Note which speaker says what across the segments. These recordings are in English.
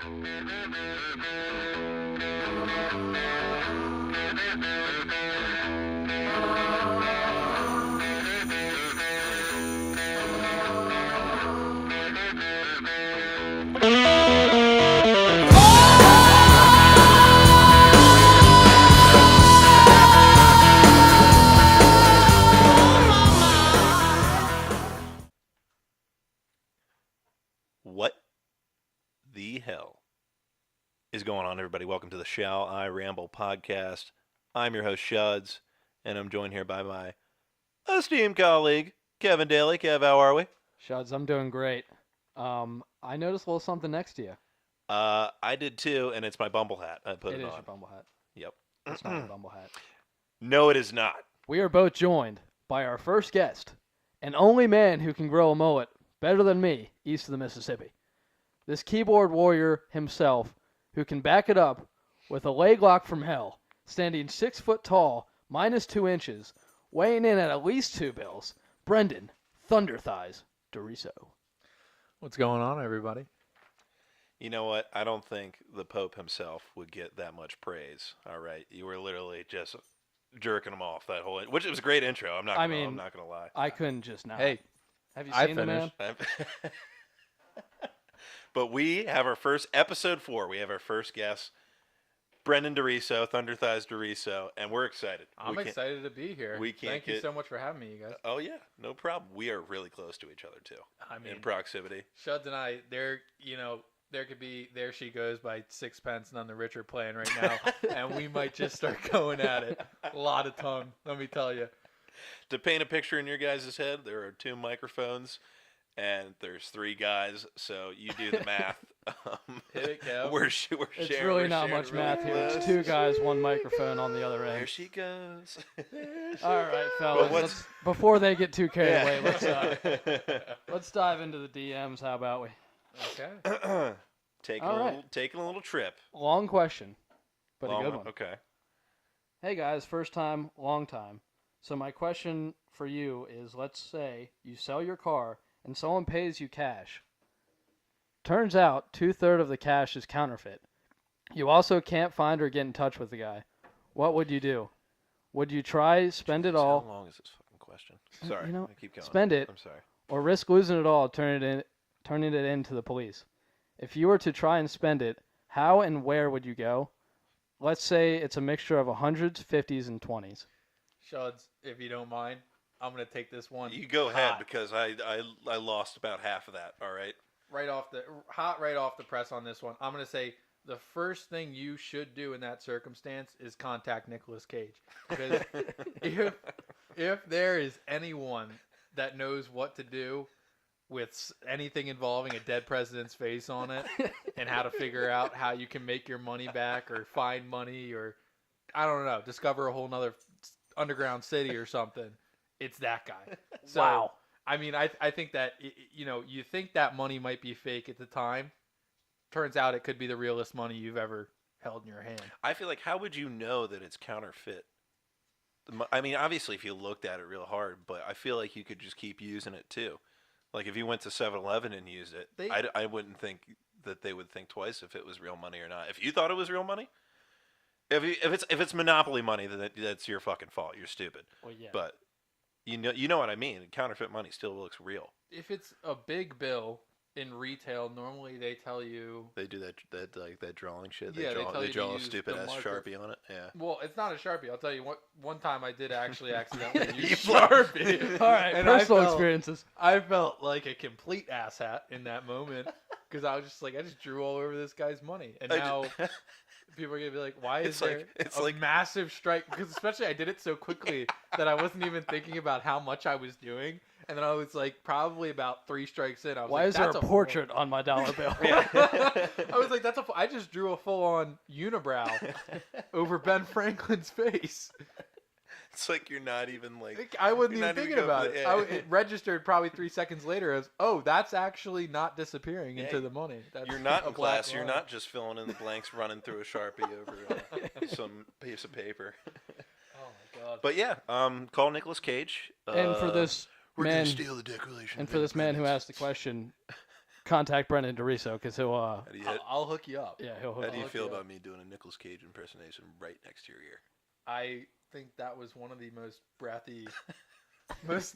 Speaker 1: What the hell is going on, everybody? Welcome to the Shall I Ramble podcast. I'm your host, Shuds, and I'm joined here by my esteemed colleague, Kevin Daly. Kev, how are we?
Speaker 2: Shuds, I'm doing great. I noticed a little something next to you.
Speaker 1: I did too, and it's my Bumble hat. I put it
Speaker 2: It
Speaker 1: on.
Speaker 2: is your Bumble hat.
Speaker 1: Yep.
Speaker 2: It's not your Bumble hat.
Speaker 1: No, it is not.
Speaker 2: We are both joined by our first guest, an only man who can grow a mullet better than me east of the Mississippi. This keyboard warrior himself, who can back it up with a leg lock from hell, standing 6 foot tall, minus 2 inches, weighing in at least 2 bills, Brendan Thunder Thighs Doriso.
Speaker 3: What's going on, everybody?
Speaker 1: You know what? I don't think the Pope himself would get that much praise. All right, you were literally just jerking him off that whole. Which was a great intro. I'm not gonna lie.
Speaker 2: I couldn't just now.
Speaker 3: Hey,
Speaker 2: have you
Speaker 3: I
Speaker 2: seen the man?
Speaker 1: But we have our first episode 4. We have our first guest, Brendan Doriso, Thunder Thighs Doriso, and we're excited.
Speaker 3: I'm excited to be here. Thank you so much for having me, you guys.
Speaker 1: Oh yeah, no problem. We are really close to each other too.
Speaker 3: I mean,
Speaker 1: in proximity.
Speaker 3: Shuds and I, there could be There She Goes by Sixpence None the Richer playing right now, and we might just start going at it. A lot of tongue, let me tell you.
Speaker 1: To paint a picture in your guys' head, there are 2 microphones. And there's 3 guys, so you do the math.
Speaker 3: Hit it, Kev.
Speaker 1: We're sharing.
Speaker 2: It's really not much math here. It's 2 guys, 1 microphone on the other end.
Speaker 1: There she goes.
Speaker 2: All right, fellas. Before they get too carried away, let's dive into the DMs. How about we?
Speaker 3: Okay.
Speaker 1: Taking a little trip.
Speaker 2: Long question, but a good one.
Speaker 1: Okay.
Speaker 2: Hey guys, first time, long time. So my question for you is: let's say you sell your car and someone pays you cash. Turns out 2/3 of the cash is counterfeit. You also can't find or get in touch with the guy. What would you do? Would you try spend it all?
Speaker 1: How long is this fucking question? Sorry, I keep going.
Speaker 2: Spend it.
Speaker 1: I'm sorry.
Speaker 2: Or risk losing it all, turning it in to the police. If you were to try and spend it, how and where would you go? Let's say it's a mixture of 100s, 50s, and 20s.
Speaker 3: Shuds, if you don't mind, I'm going to take this one.
Speaker 1: You go ahead because I lost about half of that, all right?
Speaker 3: Right off the press on this one. I'm going to say the first thing you should do in that circumstance is contact Nicolas Cage. Because if there is anyone that knows what to do with anything involving a dead president's face on it and how to figure out how you can make your money back or find money or, I don't know, discover a whole nother underground city or something, it's that guy. So,
Speaker 2: wow.
Speaker 3: I mean, I think that, you think that money might be fake at the time. Turns out it could be the realest money you've ever held in your hand.
Speaker 1: I feel like, how would you know that it's counterfeit? I mean, obviously, if you looked at it real hard, but I feel like you could just keep using it too. Like, if you went to 7-Eleven and used it, I wouldn't think that they would think twice if it was real money or not. If you thought it was real money, if it's monopoly money, then that's your fucking fault. You're stupid.
Speaker 2: Well, yeah.
Speaker 1: But you know what I mean. Counterfeit money still looks real.
Speaker 3: If it's a big bill in retail, normally they tell you
Speaker 1: they do that drawing shit.
Speaker 3: Yeah,
Speaker 1: they draw a stupid ass Sharpie on it. Yeah.
Speaker 3: Well, it's not a Sharpie. I'll tell you what. One time I did actually accidentally use Sharpie.
Speaker 2: All right, and personal experiences.
Speaker 3: I felt like a complete asshat in that moment because I was just like, I just drew all over this guy's money, and now people are gonna be like, why is there a massive strike? Because especially I did it so quickly that I wasn't even thinking about how much I was doing. And then I was like, probably about 3 strikes in. I was
Speaker 2: Why is there a portrait on my dollar bill?
Speaker 3: I was like, I just drew a full-on unibrow over Ben Franklin's face.
Speaker 1: It's like you're not even like...
Speaker 3: I wasn't even thinking about it. Yeah. It registered probably 3 seconds later as, oh, that's actually not disappearing into the money. That's
Speaker 1: you're not in class. You're not just filling in the blanks, running through a Sharpie over some piece of paper.
Speaker 3: Oh, my God.
Speaker 1: But yeah, call Nicolas Cage.
Speaker 2: And for this...
Speaker 1: We're going to steal the Declaration.
Speaker 2: And for this man who asked the question, contact Brendan DeRiso because he'll.
Speaker 1: How do you,
Speaker 3: I'll hook you up.
Speaker 2: Yeah, he'll.
Speaker 1: how do you
Speaker 3: look
Speaker 1: feel
Speaker 3: it up.
Speaker 1: about me doing a Nicolas Cage impersonation right next to your ear?
Speaker 3: I think that was one of the most breathy, most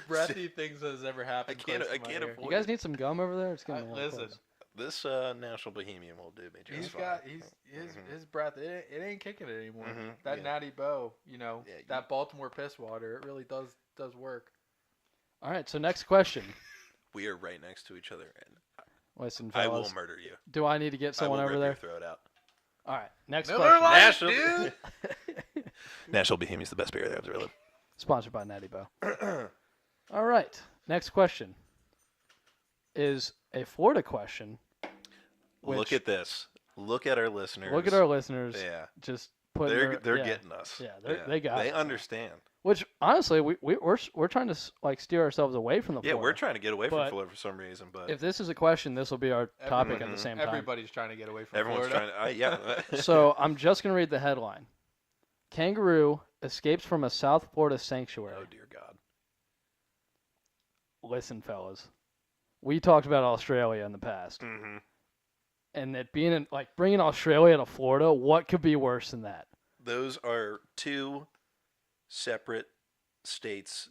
Speaker 3: breathy things that has ever happened.
Speaker 1: I can't
Speaker 3: afford.
Speaker 2: You guys need some gum over there? It's getting a little
Speaker 3: Listen,
Speaker 2: close.
Speaker 1: This National Bohemian will do me just
Speaker 3: he's
Speaker 1: fine.
Speaker 3: got his breath. It ain't kicking it anymore.
Speaker 1: Mhm,
Speaker 3: That
Speaker 1: yeah.
Speaker 3: Natty Boh,
Speaker 1: Yeah,
Speaker 3: that Baltimore piss water, it really does work.
Speaker 2: All right. So next question.
Speaker 1: We are right next to each other, and
Speaker 2: Listen,
Speaker 1: I
Speaker 2: fellas.
Speaker 1: will murder you.
Speaker 2: Do I need to get someone
Speaker 1: I will
Speaker 2: over
Speaker 1: rip
Speaker 2: there?
Speaker 1: your throat out.
Speaker 2: All right. Next
Speaker 3: Miller
Speaker 2: question.
Speaker 3: Lite,
Speaker 1: National,
Speaker 3: dude.
Speaker 1: National Bohemian's the best beer there ever lived.
Speaker 2: Sponsored by Natty Boh. All right. Next question is a Florida question.
Speaker 1: Look
Speaker 2: Which-
Speaker 1: at this. Look at our listeners.
Speaker 2: Look at our listeners.
Speaker 1: Yeah,
Speaker 2: Just putting.
Speaker 1: they're
Speaker 2: yeah.
Speaker 1: getting us.
Speaker 2: Yeah, they got
Speaker 1: They
Speaker 2: us.
Speaker 1: understand.
Speaker 2: Which honestly, we're trying to like steer ourselves away from the
Speaker 1: Yeah,
Speaker 2: Florida.
Speaker 1: we're trying to get away from
Speaker 2: But
Speaker 1: Florida for some reason, but
Speaker 2: If this is a question, this will be our topic at the
Speaker 1: Mhm.
Speaker 2: same time.
Speaker 3: Everybody's trying to get away from
Speaker 1: everyone's
Speaker 3: Florida.
Speaker 1: trying to. Yeah.
Speaker 2: So I'm just gonna read the headline: Kangaroo escapes from a South Florida sanctuary.
Speaker 1: Oh dear God.
Speaker 2: Listen, fellas, we talked about Australia in the past,
Speaker 1: Mm-hmm.
Speaker 2: and that being in, like bringing Australia to Florida, what could be worse than that?
Speaker 1: Those are two separate states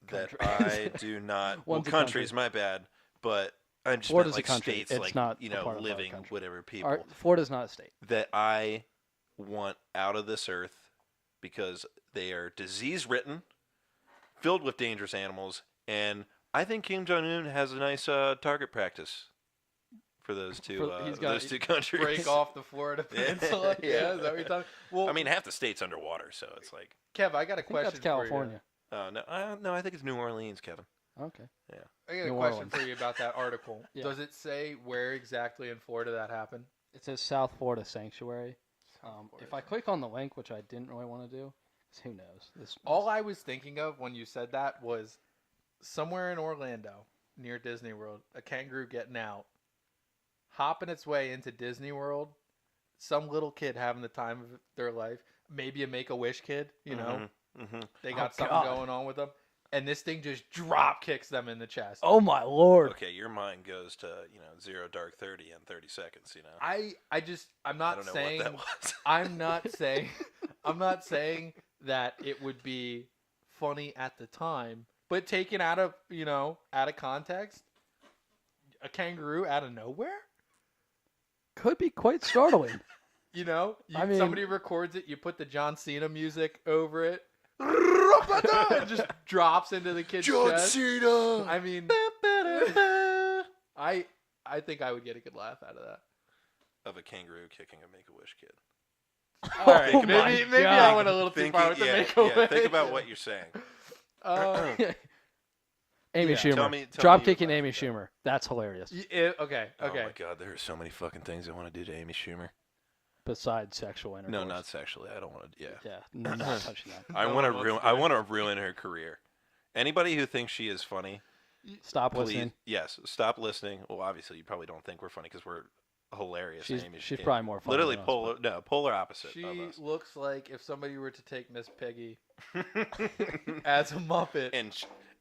Speaker 1: that
Speaker 2: Countries.
Speaker 1: I do not.
Speaker 2: One's a
Speaker 1: countries,
Speaker 2: country.
Speaker 1: my bad. But I just
Speaker 2: Florida's
Speaker 1: meant
Speaker 2: a
Speaker 1: like
Speaker 2: country.
Speaker 1: states,
Speaker 2: It's
Speaker 1: like
Speaker 2: not
Speaker 1: you
Speaker 2: a
Speaker 1: know,
Speaker 2: part of our
Speaker 1: living
Speaker 2: country.
Speaker 1: whatever people
Speaker 2: Florida's not a state.
Speaker 1: that I want out of this earth because they are disease-ridden, filled with dangerous animals, and I think Kim Jong Un has a nice target practice for those two.
Speaker 2: He's got-
Speaker 1: those two countries.
Speaker 3: Break off the Florida
Speaker 1: Yeah.
Speaker 3: Peninsula.
Speaker 1: Yeah.
Speaker 3: Yeah, is that what you're talking? Well,
Speaker 1: I mean, half the state's underwater, so it's like.
Speaker 3: Kev, I got a
Speaker 2: I think
Speaker 3: question
Speaker 2: that's California.
Speaker 1: No, I think it's New Orleans, Kevin.
Speaker 2: Okay.
Speaker 3: for you. I got a
Speaker 2: New
Speaker 3: question
Speaker 2: Orleans.
Speaker 3: for you about that article.
Speaker 2: Yeah.
Speaker 3: Does it say where exactly in Florida that happened?
Speaker 2: It says South Florida Sanctuary.
Speaker 3: Florida
Speaker 2: If I click on the link, which I didn't really want to do, 'cause who knows?
Speaker 3: All I was thinking of when you said that was somewhere in Orlando, near Disney World, a kangaroo getting out, hopping its way into Disney World, some little kid having the time of their life, maybe a Make-A-Wish kid, you know,
Speaker 1: Mm-hmm.
Speaker 3: they got
Speaker 2: Oh,
Speaker 3: something
Speaker 2: God.
Speaker 3: going on with them, and this thing just drop kicks them in the chest.
Speaker 2: Oh my lord!
Speaker 1: Okay, your mind goes to 0 dark 30 in 30 seconds.
Speaker 3: I'm
Speaker 1: I
Speaker 3: not
Speaker 1: don't know
Speaker 3: saying
Speaker 1: what that was.
Speaker 3: I'm not saying that it would be funny at the time, but taken out of context, a kangaroo out of nowhere.
Speaker 2: Could be quite startling.
Speaker 3: I mean, somebody records it, you put the John Cena music over it, it just drops into the kid's chest.
Speaker 1: Cena.
Speaker 3: I mean, I think I would get a good laugh out of that.
Speaker 1: Of a kangaroo kicking a Make-A-Wish kid.
Speaker 3: All right,
Speaker 2: Oh my
Speaker 3: maybe I
Speaker 2: God.
Speaker 3: went a little too far with the Make-A-Wish.
Speaker 1: yeah, think about what you're saying.
Speaker 2: Amy
Speaker 3: Yeah.
Speaker 2: Schumer.
Speaker 1: Tell me
Speaker 2: Drop
Speaker 1: you
Speaker 2: kicking
Speaker 1: laughed
Speaker 2: Amy
Speaker 1: at that.
Speaker 2: Schumer. That's hilarious.
Speaker 3: Okay.
Speaker 1: Oh my God, there are so many fucking things I want to do to Amy Schumer.
Speaker 2: Besides sexual intercourse.
Speaker 1: No, not sexually. I don't want to. Yeah.
Speaker 2: Yeah, not touching that.
Speaker 1: I
Speaker 3: No
Speaker 1: want to
Speaker 3: one wants
Speaker 1: ruin.
Speaker 3: to do
Speaker 1: I
Speaker 3: it.
Speaker 1: want to ruin her career. Anybody who thinks she is funny,
Speaker 2: Stop
Speaker 1: please,
Speaker 2: listening.
Speaker 1: yes, stop listening. Well, obviously, you probably don't think we're funny because we're hilarious.
Speaker 2: She's
Speaker 1: Amy.
Speaker 2: she's
Speaker 1: Yeah.
Speaker 2: probably more funny.
Speaker 1: Literally
Speaker 2: than us,
Speaker 1: polar. No, polar opposite
Speaker 3: She
Speaker 1: of us.
Speaker 3: looks like if somebody were to take Miss Piggy as a Muppet.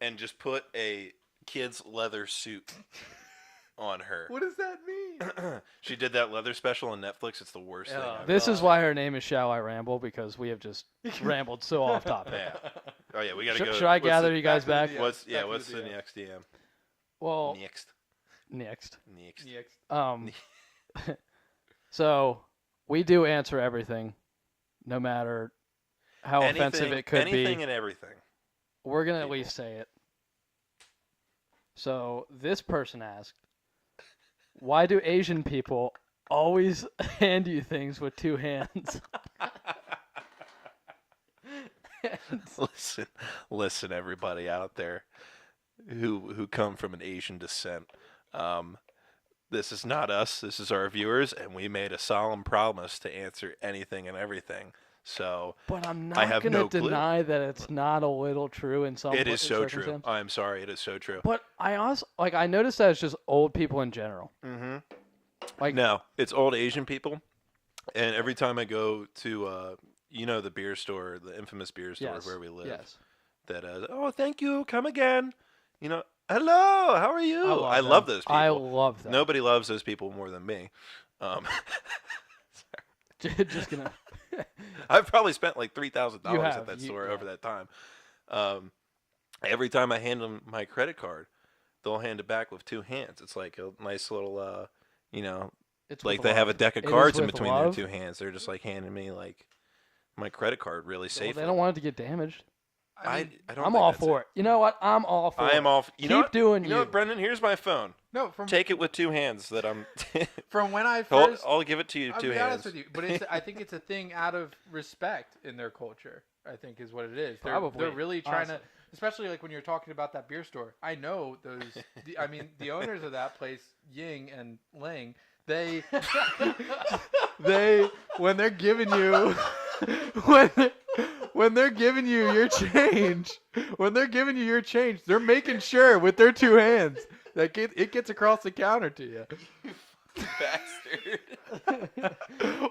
Speaker 1: and just put a kid's leather suit on her.
Speaker 3: What does that mean?
Speaker 1: She did that leather special on Netflix. It's the worst thing.
Speaker 3: Oh,
Speaker 1: I've
Speaker 2: This
Speaker 1: ever
Speaker 2: is why her name is Shall I Ramble, because we have just rambled so off topic.
Speaker 1: Yeah. Oh yeah, we gotta
Speaker 2: Should,
Speaker 1: go.
Speaker 2: should I
Speaker 1: what's
Speaker 2: gather
Speaker 1: the-
Speaker 2: you guys
Speaker 3: back
Speaker 2: back?
Speaker 3: to the
Speaker 1: What's
Speaker 3: Back to
Speaker 1: what's
Speaker 3: the
Speaker 1: the
Speaker 3: DM.
Speaker 1: next DM?
Speaker 2: Well,
Speaker 1: Next.
Speaker 2: next.
Speaker 1: Next.
Speaker 2: So we do answer everything, no matter how offensive it could
Speaker 1: anything
Speaker 2: be.
Speaker 1: and everything.
Speaker 2: We're gonna at
Speaker 1: people.
Speaker 2: least say it. So this person asked, "Why do Asian people always hand you things with two hands?"
Speaker 1: listen, everybody out there who come from an Asian descent. This is not us. This is our viewers, and we made a solemn promise to answer anything and everything. So
Speaker 2: But I'm
Speaker 1: I
Speaker 2: not
Speaker 1: have
Speaker 2: gonna
Speaker 1: no clue.
Speaker 2: deny that it's not a little true in some
Speaker 1: it is so true.
Speaker 2: circumstance.
Speaker 1: I'm sorry, it is so true.
Speaker 2: But I also I noticed that it's just old people in general.
Speaker 1: Mm-hmm.
Speaker 2: Like
Speaker 1: No, it's old Asian people, and every time I go to the beer store, the infamous beer store
Speaker 2: yes,
Speaker 1: where we live,
Speaker 2: yes.
Speaker 1: that oh, thank you, come again. Hello, how are you? I love those people.
Speaker 2: I love them.
Speaker 1: Nobody loves those people more than me. Um,
Speaker 2: Just gonna.
Speaker 1: I've probably spent like $3,000
Speaker 2: You
Speaker 1: at
Speaker 2: have.
Speaker 1: that
Speaker 2: You-
Speaker 1: store
Speaker 2: yeah.
Speaker 1: over that time. Every time I hand them my credit card, they'll hand it back with 2 hands. It's like a nice little,
Speaker 2: It's
Speaker 1: like
Speaker 2: with
Speaker 1: they have a
Speaker 2: love.
Speaker 1: deck of
Speaker 2: It is
Speaker 1: cards in
Speaker 2: with
Speaker 1: between
Speaker 2: love.
Speaker 1: their 2 hands. They're just like handing me like my credit card really
Speaker 2: Well,
Speaker 1: safely.
Speaker 2: they don't want it to get damaged.
Speaker 1: I don't.
Speaker 2: I'm
Speaker 1: think
Speaker 2: all
Speaker 1: that's
Speaker 2: for it. You know what? I'm all for it.
Speaker 1: I am all. You know
Speaker 2: Keep
Speaker 1: what?
Speaker 2: doing
Speaker 1: You know what, Brendan? Here's my phone.
Speaker 3: No, from
Speaker 1: Take it with 2 hands. That I'm.
Speaker 3: from when I first.
Speaker 1: I'll give it to you
Speaker 3: I'll
Speaker 1: 2
Speaker 3: be
Speaker 1: hands.
Speaker 3: honest with you, but I think it's a thing out of respect in their culture. I think is what it is.
Speaker 2: Probably,
Speaker 3: They're really trying
Speaker 2: honestly.
Speaker 3: to, especially like when you're talking about that beer store. I know those. The owners of that place, Ying and Ling, they when they're giving you when they're giving you your change, they're making sure with their 2 hands that it gets across the counter to you.
Speaker 1: Bastard.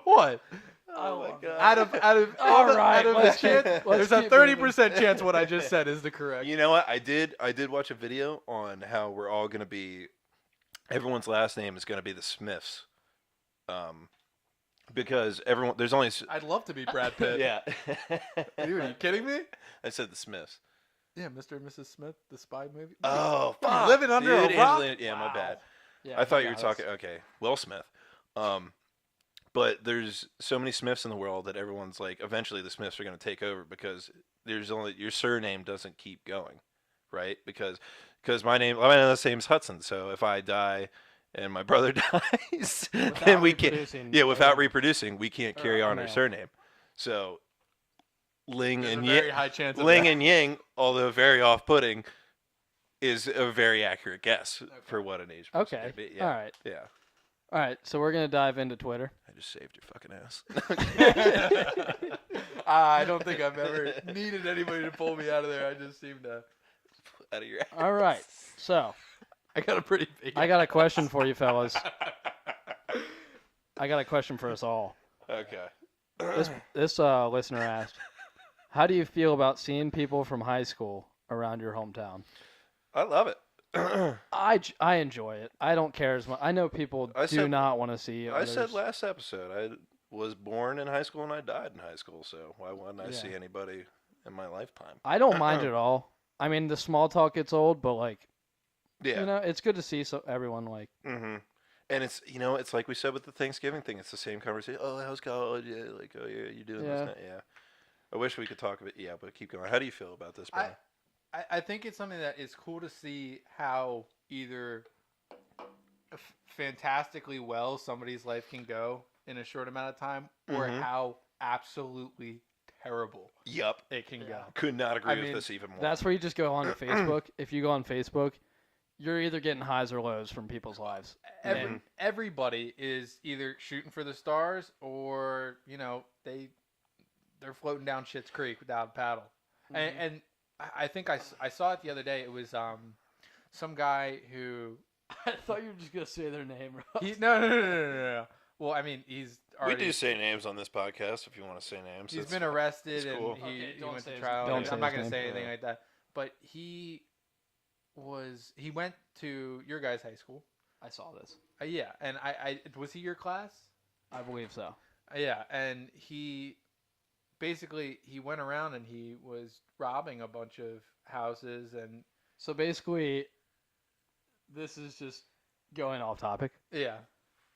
Speaker 3: What?
Speaker 1: Oh my god.
Speaker 3: Out of
Speaker 2: All right,
Speaker 3: out of
Speaker 2: let's
Speaker 3: the chance,
Speaker 2: keep- let's
Speaker 3: there's a
Speaker 2: keep
Speaker 3: 30% chance what I just said is the correct.
Speaker 1: You know what? I did watch a video on how we're all gonna be. Everyone's last name is gonna be the Smiths. Because everyone there's only.
Speaker 3: I'd love to be Brad Pitt.
Speaker 1: Yeah.
Speaker 3: Are you kidding me?
Speaker 1: I said the Smiths.
Speaker 3: Yeah, Mr. and Mrs. Smith, the spy movie.
Speaker 1: Oh,
Speaker 3: What,
Speaker 1: fuck,
Speaker 3: living under a
Speaker 1: dude,
Speaker 3: rock?
Speaker 1: Yeah, my bad.
Speaker 2: Yeah,
Speaker 1: I thought you
Speaker 2: got
Speaker 1: were
Speaker 2: us.
Speaker 1: talking. Okay, Will Smith. But there's so many Smiths in the world that everyone's like, eventually the Smiths are going to take over because there's only your surname doesn't keep going, right? Because my last name's Hudson. So if I die and my brother dies, then we can't.
Speaker 2: reproducing,
Speaker 1: Yeah, without reproducing, we can't carry on our
Speaker 2: male.
Speaker 1: surname. So Ling
Speaker 3: There's
Speaker 1: and
Speaker 3: a very
Speaker 1: Yang,
Speaker 3: high chance of
Speaker 1: Ling
Speaker 3: that.
Speaker 1: and Yang, although very off-putting, is a very accurate guess for what an age person
Speaker 2: Okay.
Speaker 1: could be. Yeah.
Speaker 2: All right.
Speaker 1: Yeah.
Speaker 2: All right. So we're gonna dive into Twitter.
Speaker 1: I just saved your fucking ass.
Speaker 3: I don't think I've ever needed anybody to pull me out of there. I just seem to.
Speaker 1: Out of your ass.
Speaker 2: All right. So
Speaker 3: I got a pretty big.
Speaker 2: I got a question for you, fellas. I got a question for us all.
Speaker 1: Okay.
Speaker 2: This listener asked, "How do you feel about seeing people from high school around your hometown?"
Speaker 1: I love it.
Speaker 2: I enjoy it. I don't care as much. I know people
Speaker 1: I
Speaker 2: do
Speaker 1: said-
Speaker 2: not want to see.
Speaker 1: I said
Speaker 2: others.
Speaker 1: last episode, I was born in high school and I died in high school, so why wouldn't I
Speaker 2: Yeah.
Speaker 1: see anybody in my lifetime?
Speaker 2: I don't mind it at all. I mean, the small talk gets old, but like,
Speaker 1: Yeah.
Speaker 2: you know, it's good to see everyone like.
Speaker 1: Mm-hmm. And it's like we said with the Thanksgiving thing. It's the same conversation. Oh, how's college? Yeah, like, oh, yeah, you doing
Speaker 2: Yeah.
Speaker 1: this? Now? Yeah. I wish we could talk about. Yeah, but keep going. How do you feel about this, Brian?
Speaker 3: I think it's something that is cool to see how either fantastically well somebody's life can go in a short amount of time, or
Speaker 1: Mhm.
Speaker 3: how absolutely terrible
Speaker 1: Yup.
Speaker 3: it can go.
Speaker 1: Could not agree
Speaker 3: I
Speaker 1: with
Speaker 3: mean,
Speaker 1: this even more.
Speaker 2: That's where you just go on to Facebook. If you go on Facebook, you're either getting highs or lows from people's lives.
Speaker 3: Everybody is either shooting for the stars, or they're floating down Schitt's Creek without a paddle. And I think I saw it the other day. It was some guy who
Speaker 2: I thought you were just gonna say their name.
Speaker 3: no. Well, I mean, he's
Speaker 1: we
Speaker 3: already,
Speaker 1: do say names on this podcast if you want to say names.
Speaker 3: he's
Speaker 1: That's
Speaker 3: been arrested
Speaker 1: It's
Speaker 3: and
Speaker 1: cool.
Speaker 3: he,
Speaker 2: Okay,
Speaker 3: he
Speaker 2: don't
Speaker 3: went
Speaker 2: say
Speaker 3: to
Speaker 2: his-
Speaker 3: trial.
Speaker 2: don't say
Speaker 3: I'm not
Speaker 2: his
Speaker 3: going to
Speaker 2: name.
Speaker 3: say anything
Speaker 1: Yeah.
Speaker 3: like that. But he went to your guys' high school.
Speaker 2: I saw this.
Speaker 3: Yeah, and I was he your class?
Speaker 2: I believe so.
Speaker 3: Yeah, and he went around and he was robbing a bunch of houses and
Speaker 2: So basically, this is just going off topic,
Speaker 3: yeah.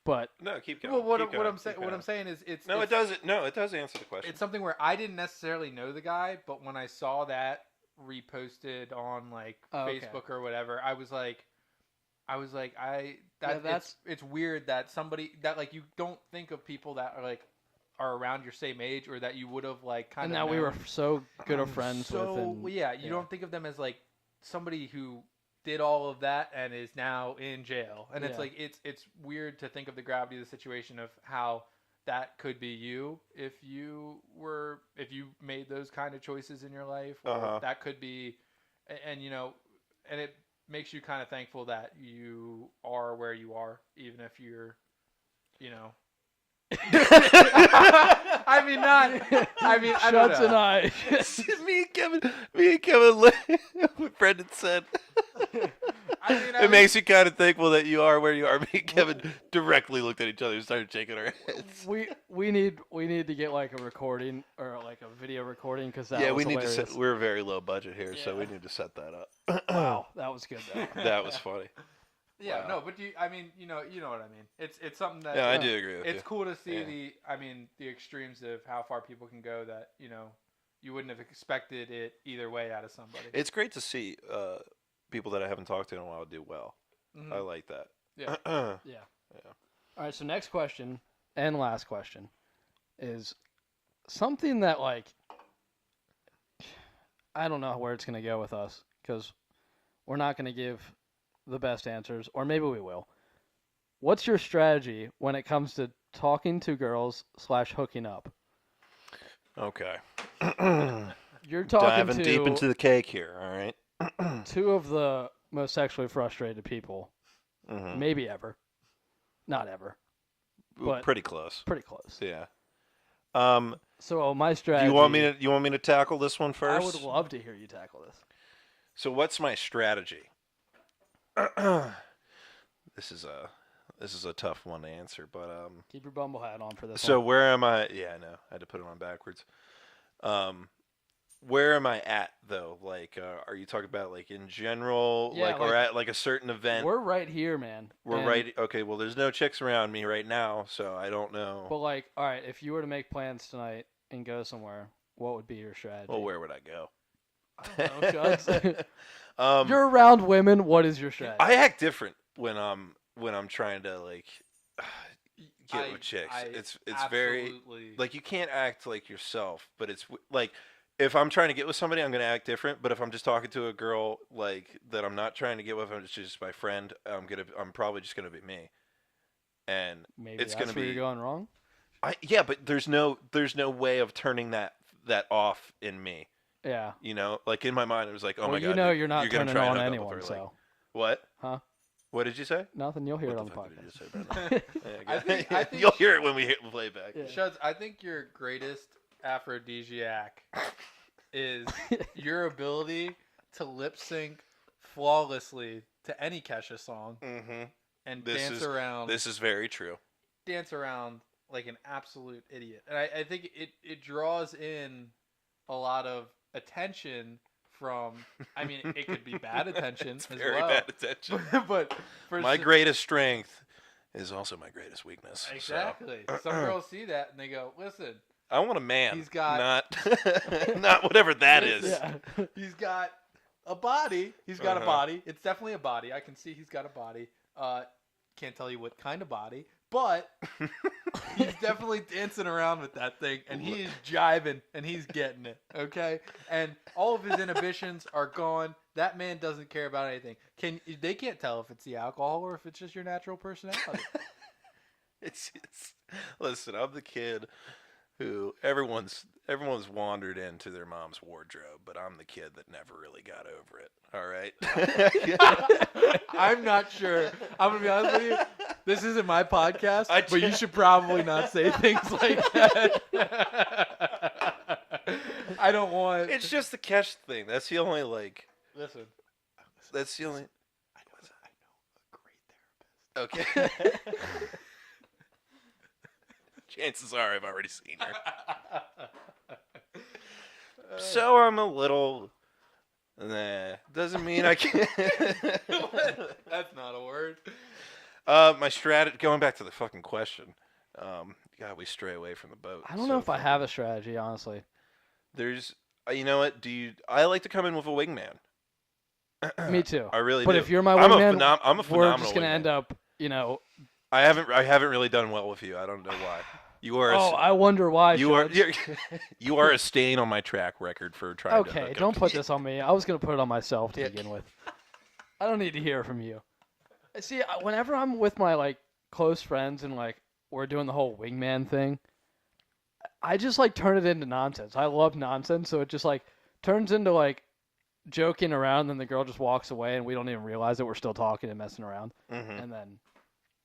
Speaker 2: but
Speaker 1: No, keep going.
Speaker 3: Well, what
Speaker 1: keep going,
Speaker 3: I'm saying
Speaker 1: keep
Speaker 3: what I'm
Speaker 1: going.
Speaker 3: saying is it's
Speaker 1: No,
Speaker 3: it's,
Speaker 1: it doesn't. No, it does answer the question.
Speaker 3: It's something where I didn't necessarily know the guy, but when I saw that reposted on like
Speaker 2: Oh, okay.
Speaker 3: Facebook or whatever, I was like,
Speaker 2: Yeah, that's-
Speaker 3: it's weird that somebody that like you don't think of people that are around your same age or that you would have like kind
Speaker 2: and
Speaker 3: of
Speaker 2: now we were so good of friends
Speaker 3: so
Speaker 2: with. And,
Speaker 3: yeah, you don't think of them as like somebody who did all of that and is now in jail, and it's
Speaker 2: Yeah.
Speaker 3: like it's weird to think of the gravity of the situation of how that could be you if you made those kind of choices in your life, or that could be, and and it makes you kind of thankful that you are where you are, even if you're I mean, not. I mean, I don't
Speaker 2: Shuts
Speaker 3: know.
Speaker 2: an eye.
Speaker 1: me and Kevin, what Brendan said.
Speaker 3: I mean,
Speaker 1: It makes you kind of thankful that you are where you are. Me and Kevin directly looked at each other and started shaking our heads.
Speaker 2: we need to get like a recording or like a video recording because that
Speaker 1: Yeah,
Speaker 2: was
Speaker 1: we need to
Speaker 2: hilarious.
Speaker 1: set. We're very low budget here, so
Speaker 2: Yeah.
Speaker 1: we need to set that up.
Speaker 2: Wow, that was good though.
Speaker 1: That was funny.
Speaker 3: Yeah,
Speaker 1: Wow.
Speaker 3: no, but I mean, you know what I mean. It's something that.
Speaker 1: Yeah, I do agree with
Speaker 3: It's
Speaker 1: you.
Speaker 3: cool to see
Speaker 1: Yeah.
Speaker 3: the extremes of how far people can go that you wouldn't have expected it either way out of somebody.
Speaker 1: It's great to see people that I haven't talked to in a while do well.
Speaker 3: Mhm.
Speaker 1: I like that.
Speaker 3: Yeah.
Speaker 2: Yeah. All right. So next question and last question is something that like I don't know where it's gonna go with us because we're not gonna give the best answers, or maybe we will. What's your strategy when it comes to talking to girls / hooking up?
Speaker 1: Okay.
Speaker 2: You're talking
Speaker 1: Diving
Speaker 2: to
Speaker 1: deep into the cake here. All right.
Speaker 2: two of the most sexually frustrated people,
Speaker 1: Mhm.
Speaker 2: maybe ever. Not ever. But
Speaker 1: Pretty close.
Speaker 2: pretty close.
Speaker 1: Yeah.
Speaker 2: So my
Speaker 1: Do
Speaker 2: strategy.
Speaker 1: you want me to tackle this one
Speaker 2: I
Speaker 1: first?
Speaker 2: would love to hear you tackle this.
Speaker 1: So what's my strategy? This is a tough one to answer, but
Speaker 2: Keep your Bumble hat on for this.
Speaker 1: so
Speaker 2: one.
Speaker 1: where am I? Yeah, I know. I had to put it on backwards. Where am I at though? Like, are you talking about like in general,
Speaker 2: Yeah,
Speaker 1: like or
Speaker 2: like,
Speaker 1: at like a certain event?
Speaker 2: we're right here, man.
Speaker 1: We're
Speaker 2: And-
Speaker 1: right. Okay, well, there's no chicks around me right now, so I don't know.
Speaker 2: But like, all right, if you were to make plans tonight and go somewhere, what would be your strategy?
Speaker 1: Well, where would I go?
Speaker 2: I don't know, Chuds.
Speaker 1: Um,
Speaker 2: You're around women. What is your strategy?
Speaker 1: I act different when I'm trying to like get
Speaker 3: I-
Speaker 1: with chicks.
Speaker 3: I
Speaker 1: It's very
Speaker 3: absolutely-
Speaker 1: like you can't act like yourself, but it's like if I'm trying to get with somebody, I'm gonna act different. But if I'm just talking to a girl like that, I'm not trying to get with, it's just my friend. I'm probably just gonna be me, and
Speaker 2: Maybe
Speaker 1: it's
Speaker 2: that's
Speaker 1: gonna
Speaker 2: where
Speaker 1: be.
Speaker 2: you're going wrong.
Speaker 1: Yeah, but there's no way of turning that off in me.
Speaker 2: Yeah.
Speaker 1: You know, like in my mind, it was like, oh
Speaker 2: well,
Speaker 1: my
Speaker 2: you
Speaker 1: god,
Speaker 2: know you're not
Speaker 1: gonna
Speaker 2: turning
Speaker 1: try and
Speaker 2: on
Speaker 1: hook up with
Speaker 2: anyone,
Speaker 1: her, like,
Speaker 2: so
Speaker 1: what?
Speaker 2: Huh?
Speaker 1: What did you say?
Speaker 2: nothing. You'll hear it on the
Speaker 1: What the fuck did you
Speaker 2: podcast.
Speaker 1: just say, Brendan? Yeah,
Speaker 3: I think
Speaker 1: you'll hear it when we hit play back.
Speaker 2: Yeah.
Speaker 3: Shuds, I think your greatest aphrodisiac is your ability to lip sync flawlessly to any Kesha song
Speaker 1: Mm-hmm.
Speaker 3: and
Speaker 1: This
Speaker 3: dance
Speaker 1: is-
Speaker 3: around.
Speaker 1: This is very true.
Speaker 3: Dance around like an absolute idiot, and I think it draws in a lot of attention from. I mean, it could be bad attention
Speaker 1: It's
Speaker 3: as
Speaker 1: very
Speaker 3: well,
Speaker 1: bad attention.
Speaker 3: but for
Speaker 1: My
Speaker 3: some-
Speaker 1: greatest strength is also my greatest weakness. so.
Speaker 3: exactly, some girls see that and they go, "Listen,
Speaker 1: I want a man.
Speaker 3: He's got-
Speaker 1: not whatever that is.
Speaker 2: Yeah.
Speaker 3: he's got a body. He's got a
Speaker 1: Uh-huh.
Speaker 3: body. It's definitely a body. I can see he's got a body. Can't tell you what kind of body, but he's definitely dancing around with that thing, and he is jiving, and he's getting it. Okay, and all of his inhibitions are gone. That man doesn't care about anything. They can't tell if it's the alcohol or if it's just your natural personality.
Speaker 1: It's listen, I'm the kid who everyone's wandered into their mom's wardrobe, but I'm the kid that never really got over it. All right.
Speaker 3: I'm not sure. I'm gonna be honest with you. This isn't my podcast,
Speaker 1: I
Speaker 3: but you
Speaker 1: ju-
Speaker 3: should probably not say things like that. I don't want.
Speaker 1: It's just the catch thing. That's the only like.
Speaker 3: Listen.
Speaker 1: That's the only.
Speaker 3: I know a great therapist.
Speaker 1: Okay. Chances are I've already seen her. So I'm a little. Nah, doesn't mean I can't.
Speaker 3: That's not a word.
Speaker 1: My strategy. Going back to the fucking question. God, we stray away from the boat.
Speaker 2: I don't know if I have a strategy, honestly.
Speaker 1: There's. You know what? I like to come in with a wingman.
Speaker 2: Me too.
Speaker 1: I really
Speaker 2: But
Speaker 1: do.
Speaker 2: if you're my
Speaker 1: I'm
Speaker 2: wingman,
Speaker 1: I'm a phenomenal
Speaker 2: we're just gonna
Speaker 1: wingman.
Speaker 2: end up, you know.
Speaker 1: I haven't really done well with you. I don't know why. You are.
Speaker 2: Oh, I wonder why.
Speaker 1: You are.
Speaker 2: Shuds.
Speaker 1: You are a stain on my track record for trying to.
Speaker 2: Okay,
Speaker 1: hook
Speaker 2: don't
Speaker 1: up.
Speaker 2: put this on me. I was gonna put it on myself to
Speaker 1: Yeah.
Speaker 2: begin with. I don't need to hear from you. See, whenever I'm with my like close friends and like we're doing the whole wingman thing, I just like turn it into nonsense. I love nonsense, so it just like turns into like joking around, then the girl just walks away, and we don't even realize that we're still talking and messing around,
Speaker 1: Mhm.
Speaker 2: and then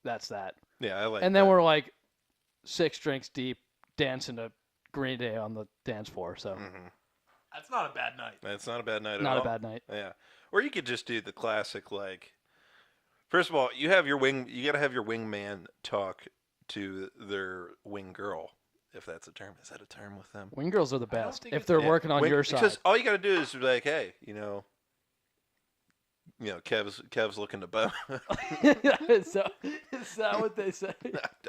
Speaker 2: that's that.
Speaker 1: Yeah, I like.
Speaker 2: And then
Speaker 1: that.
Speaker 2: we're like 6 drinks deep, dancing to Green Day on the dance floor. So
Speaker 3: That's not a bad night.
Speaker 1: That's not a bad night at
Speaker 2: not
Speaker 1: all.
Speaker 2: a bad night.
Speaker 1: Yeah. Or you could just do the classic, like, first of all, you got to have your wingman talk to their wing girl, if that's a term. Is that a term with them?
Speaker 2: Wing girls are the
Speaker 3: I don't
Speaker 2: best
Speaker 3: think
Speaker 2: if
Speaker 3: it's-
Speaker 2: they're
Speaker 1: Yeah.
Speaker 2: working on your side.
Speaker 1: Because all you got to do is be like, hey, Kev's looking to bone.
Speaker 2: is that what they say?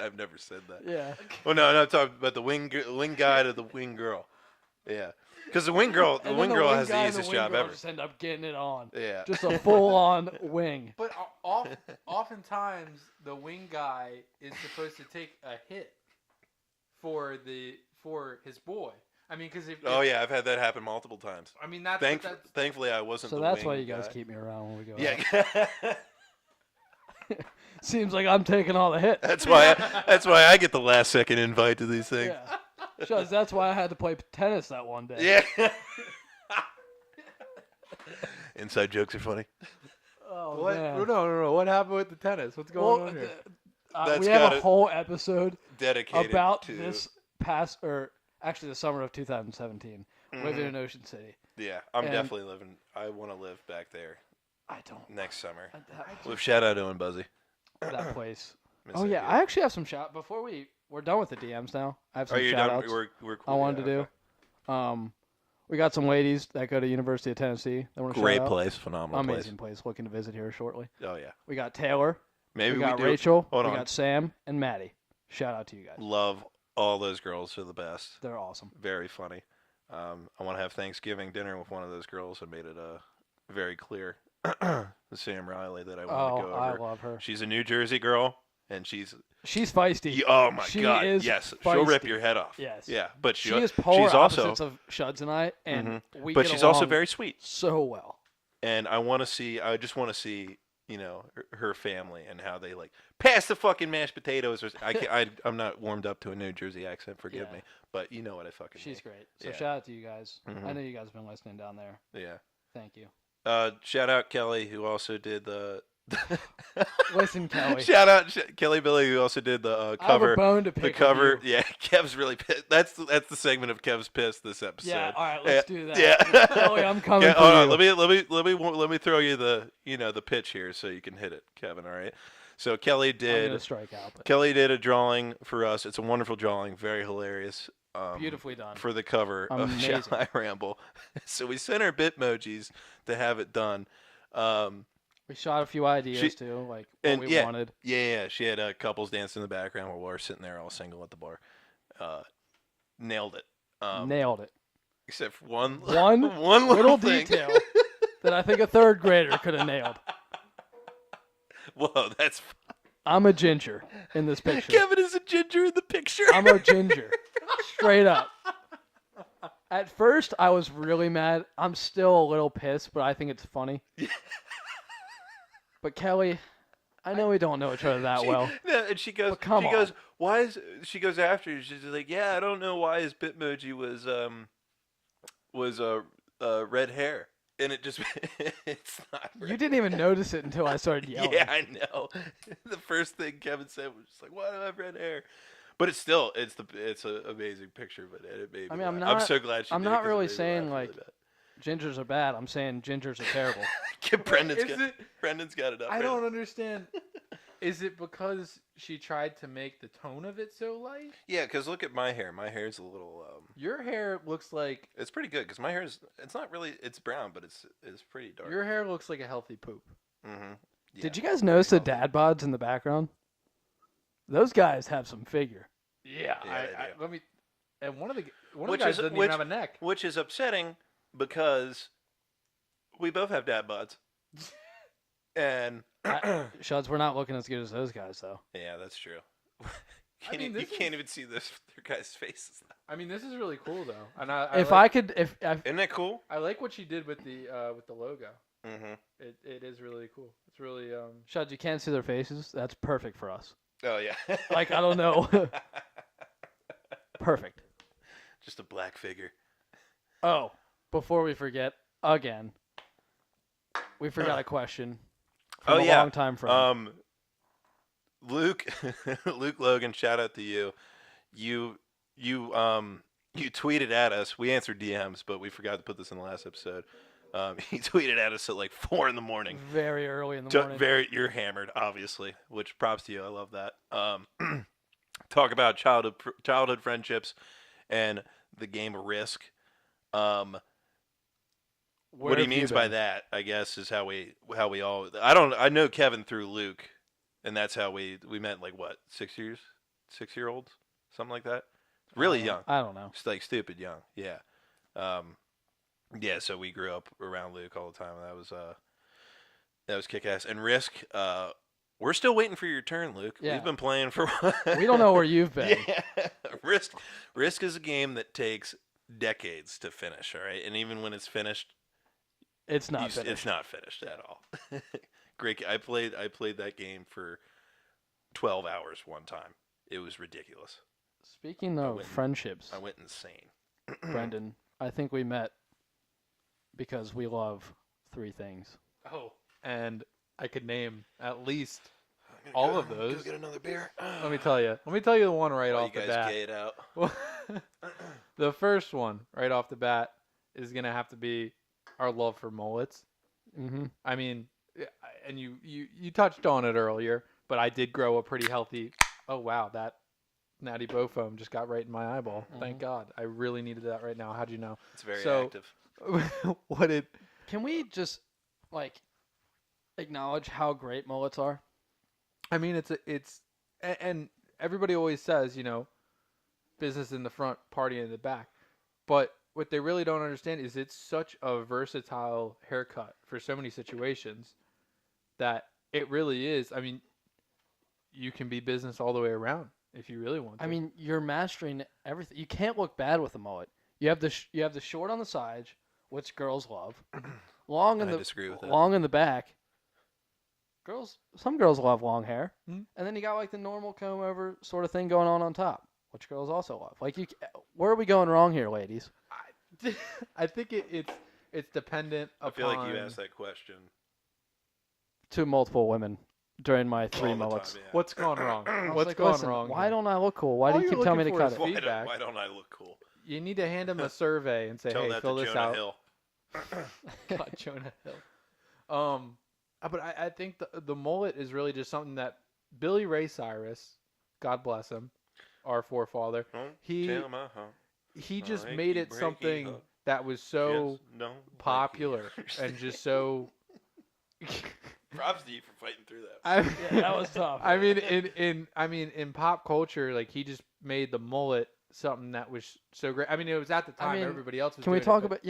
Speaker 1: I've never said that.
Speaker 2: Yeah.
Speaker 1: Well, no, I'm talking about the wing guy to the wing girl. Yeah, because the wing girl,
Speaker 2: And then the
Speaker 1: has
Speaker 2: wing
Speaker 1: the
Speaker 2: guy and
Speaker 1: easiest
Speaker 2: wing
Speaker 1: job
Speaker 2: girl
Speaker 1: ever.
Speaker 2: Just end up getting it on.
Speaker 1: Yeah,
Speaker 2: Just a full-on wing.
Speaker 3: But oftentimes the wing guy is supposed to take a hit for his boy. I mean, because if
Speaker 1: oh yeah, I've had that happen multiple times.
Speaker 3: I mean that's
Speaker 1: Thankfully, I wasn't.
Speaker 2: So
Speaker 1: the
Speaker 2: that's
Speaker 1: wing
Speaker 2: why you guys
Speaker 1: guy.
Speaker 2: keep me around when we go out.
Speaker 1: Yeah,
Speaker 2: Seems like I'm taking all the hits.
Speaker 1: that's why I get the last second invite to these things.
Speaker 2: Yeah. Shuz, that's why I had to play tennis that one day.
Speaker 1: Yeah. Inside jokes are funny.
Speaker 2: Oh,
Speaker 3: what?
Speaker 2: man.
Speaker 3: No. What happened with the tennis? What's going on here?
Speaker 1: That's
Speaker 2: we have
Speaker 1: gotta-
Speaker 2: a whole episode
Speaker 1: Dedicated
Speaker 2: about
Speaker 1: to
Speaker 2: this actually the summer of 2017, living in Ocean City.
Speaker 1: Yeah, I'm
Speaker 2: and-
Speaker 1: definitely living. I want to live back there
Speaker 2: I don't.
Speaker 1: next summer.
Speaker 2: That,
Speaker 1: With shout out to Owen Buzzy.
Speaker 2: that place.
Speaker 1: Miss
Speaker 2: Oh
Speaker 1: that
Speaker 2: yeah,
Speaker 1: dude.
Speaker 2: I actually have some shout. Before we're done with the DMs now. I have some
Speaker 1: Are you
Speaker 2: shout
Speaker 1: done?
Speaker 2: outs
Speaker 1: We're
Speaker 2: I wanted to do. We got some ladies that go to University of Tennessee. That want to
Speaker 1: Great
Speaker 2: shout out.
Speaker 1: place, phenomenal
Speaker 2: Amazing place. Looking to visit here shortly.
Speaker 1: place. Oh yeah,
Speaker 2: We got Taylor.
Speaker 1: maybe
Speaker 2: we got
Speaker 1: do.
Speaker 2: Rachel.
Speaker 1: Hold
Speaker 2: we
Speaker 1: on.
Speaker 2: got Sam and Maddie. Shout out to you guys.
Speaker 1: Love all those girls. They're the best.
Speaker 2: They're awesome.
Speaker 1: Very funny. I want to have Thanksgiving dinner with one of those girls. I made it very clear. Sam Riley that I want to go
Speaker 2: I
Speaker 1: over.
Speaker 2: love her.
Speaker 1: She's a New Jersey girl, and she's
Speaker 2: feisty.
Speaker 1: oh my
Speaker 2: She
Speaker 1: god,
Speaker 2: is
Speaker 1: yes, she'll rip
Speaker 2: feisty.
Speaker 1: your head off.
Speaker 2: Yes.
Speaker 1: Yeah, but
Speaker 2: She is polar
Speaker 1: she's also,
Speaker 2: opposites of Shuds and I, and we
Speaker 1: but
Speaker 2: get
Speaker 1: she's also
Speaker 2: along
Speaker 1: very sweet.
Speaker 2: so well.
Speaker 1: And I just want to see, her family and how they like pass the fucking mashed potatoes. Or I'm not warmed up to a New Jersey accent. Forgive
Speaker 2: Yeah.
Speaker 1: me, but you know what I fucking.
Speaker 2: She's
Speaker 1: mean.
Speaker 2: great. So
Speaker 1: Yeah.
Speaker 2: shout out to you guys.
Speaker 1: Mhm.
Speaker 2: I know you guys have been listening down there.
Speaker 1: Yeah.
Speaker 2: Thank you.
Speaker 1: Shout out Kelly, who also did the.
Speaker 2: Listen, Kelly.
Speaker 1: Shout out Kelly Billy, who also did the
Speaker 2: I have
Speaker 1: cover.
Speaker 2: a bone to pick
Speaker 1: The
Speaker 2: with
Speaker 1: cover,
Speaker 2: you.
Speaker 1: yeah. Kev's really pissed. That's the segment of Kev's pissed this episode.
Speaker 2: Yeah. All right. Let's
Speaker 1: Yeah,
Speaker 2: do that.
Speaker 1: yeah.
Speaker 2: Kelly, I'm coming
Speaker 1: Yeah,
Speaker 2: for
Speaker 1: hold
Speaker 2: you.
Speaker 1: on. Let me throw you the pitch here so you can hit it, Kevin. All right. So Kelly
Speaker 2: I'm
Speaker 1: did
Speaker 2: gonna strike out. But
Speaker 1: Kelly did a drawing for us. It's a wonderful drawing, very hilarious.
Speaker 2: beautifully done.
Speaker 1: For the cover of
Speaker 2: Amazing.
Speaker 1: Shall I Ramble. So we sent her Bitmojis to have it done.
Speaker 2: We shot a few ideas
Speaker 1: She-
Speaker 2: too, like what
Speaker 1: and
Speaker 2: we
Speaker 1: yeah,
Speaker 2: wanted.
Speaker 1: Yeah. She had couples dancing in the background while we were sitting there all single at the bar. Nailed it.
Speaker 2: Nailed it.
Speaker 1: Except for one
Speaker 2: One
Speaker 1: little
Speaker 2: little
Speaker 1: thing.
Speaker 2: detail that I think a third grader could have nailed.
Speaker 1: Whoa, that's
Speaker 2: I'm a ginger in this picture.
Speaker 1: Kevin is a ginger in the picture.
Speaker 2: I'm a ginger. Straight up. At first, I was really mad. I'm still a little pissed, but I think it's funny. But Kelly, I know we don't know each other that well.
Speaker 1: No, and she goes.
Speaker 2: But come
Speaker 1: she
Speaker 2: on.
Speaker 1: goes. Why is? She goes after you. She's like, yeah, I don't know why his Bitmoji was red hair, and it just it's not.
Speaker 2: You
Speaker 1: red.
Speaker 2: didn't even notice it until I started yelling.
Speaker 1: Yeah, I know. The first thing Kevin said was just like, "Why do I have red hair?" But it's an amazing picture. But it made me.
Speaker 2: I mean, I'm
Speaker 1: laugh.
Speaker 2: not-
Speaker 1: so glad she.
Speaker 2: I'm
Speaker 1: did it
Speaker 2: not
Speaker 1: 'cause it
Speaker 2: really
Speaker 1: made me
Speaker 2: saying,
Speaker 1: laugh
Speaker 2: like,
Speaker 1: really bad.
Speaker 2: Gingers are bad. I'm saying gingers are terrible.
Speaker 1: Brendan's got it up.
Speaker 3: I
Speaker 1: right?
Speaker 3: don't understand. Is it because she tried to make the tone of it so light?
Speaker 1: Yeah, because look at my hair. My hair's a little.
Speaker 3: Your hair looks like
Speaker 1: It's pretty good because my hair is. It's not really. It's brown, but it's pretty dark.
Speaker 3: your hair looks like a healthy poop.
Speaker 1: Mm-hmm. Yeah.
Speaker 2: Did you guys notice the dad bods in the background? Those guys have some figure.
Speaker 3: Yeah,
Speaker 1: Yeah, they do.
Speaker 3: let me. And one of the
Speaker 1: Which
Speaker 3: guys
Speaker 1: is-
Speaker 3: doesn't
Speaker 1: which-
Speaker 3: even have a neck.
Speaker 1: Which is upsetting because we both have dad bods. And
Speaker 2: Shuds, we're not looking as good as those guys, though.
Speaker 1: yeah, that's true.
Speaker 3: I mean,
Speaker 1: you
Speaker 3: this
Speaker 1: can't
Speaker 3: is-
Speaker 1: even see their guys' faces.
Speaker 3: I mean, this is really cool though, and
Speaker 2: If I could, if
Speaker 1: Isn't that cool?
Speaker 3: I like what she did with the logo.
Speaker 1: Mm-hmm.
Speaker 3: It is really cool. It's really
Speaker 2: Shuds, you can't see their faces. That's perfect for us.
Speaker 1: Oh yeah.
Speaker 2: Like, I don't know. Perfect.
Speaker 1: Just a black figure.
Speaker 2: Oh, before we forget, again, we forgot a question from a long time friend.
Speaker 1: Luke Logan, shout out to you. you you tweeted at us. We answered DMs, but we forgot to put this in the last episode. He tweeted at us at like 4 in the morning.
Speaker 2: Very early in the morning.
Speaker 1: You're hammered, obviously. Which props to you. I love that. Talk about childhood friendships and the game of Risk. What he means by that, I guess, is how we all. I know Kevin through Luke, and that's how we met. Like what, 6 years, 6-year-olds, something like that. Really young.
Speaker 2: I don't know.
Speaker 1: Just like stupid young. Yeah. Yeah. So we grew up around Luke all the time. And that was kick ass. And Risk. We're still waiting for your turn, Luke.
Speaker 2: Yeah.
Speaker 1: We've been playing for.
Speaker 2: We don't know where you've been.
Speaker 1: Yeah. Risk is a game that takes decades to finish. All right, and even when it's finished.
Speaker 2: It's not finished.
Speaker 1: It's not finished at all. Great. I played that game for 12 hours one time. It was ridiculous.
Speaker 2: Speaking of friendships,
Speaker 1: I went insane.
Speaker 2: Brendan, I think we met because we love 3 things.
Speaker 3: Oh, and I could name at least all of those.
Speaker 1: Go get another beer.
Speaker 3: Let me tell you the one right off the bat.
Speaker 1: You guys gay it out.
Speaker 3: The first one right off the bat is gonna have to be our love for mullets.
Speaker 2: Mm-hmm.
Speaker 3: I mean, and you touched on it earlier, but I did grow a pretty healthy. Oh wow, that Natty Bow foam just got right in my eyeball. Mm-hmm. Thank God. I really needed that right now. How'd you know?
Speaker 1: It's very active.
Speaker 2: Can we just acknowledge how great mullets are?
Speaker 3: I mean, and everybody always says, business in the front, party in the back, but what they really don't understand is it's such a versatile haircut for so many situations that it really is. I mean, you can be business all the way around if you really want to.
Speaker 2: I mean, you're mastering everything. You can't look bad with a mullet. You have the short on the sides, which girls love.
Speaker 1: Disagree with that.
Speaker 2: Long in the back. Some girls love long hair.
Speaker 3: Mm-hmm.
Speaker 2: And then you got like the normal comb over sort of thing going on top, which girls also love. Where are we going wrong here, ladies?
Speaker 3: I think it's dependent upon...
Speaker 1: I feel like you asked that question
Speaker 2: to multiple women during my 3 mullets.
Speaker 1: Time, yeah.
Speaker 3: What's gone wrong?
Speaker 2: What's going wrong? Why don't I look cool? Why do you keep telling me to cut it?
Speaker 1: Why don't I look cool?
Speaker 3: You need to hand him a survey and say, hey, fill this
Speaker 1: Jonah
Speaker 3: out.
Speaker 1: Hill.
Speaker 3: God, Jonah Hill. But I think the mullet is really just something that Billy Ray Cyrus, God bless him, our forefather, he just made it something that was so popular and just so.
Speaker 1: Props to you for fighting through that.
Speaker 2: That was tough.
Speaker 3: I mean, in pop culture, like he just made the mullet something that was so great. I mean, it was at the time everybody else was.
Speaker 2: Can we talk about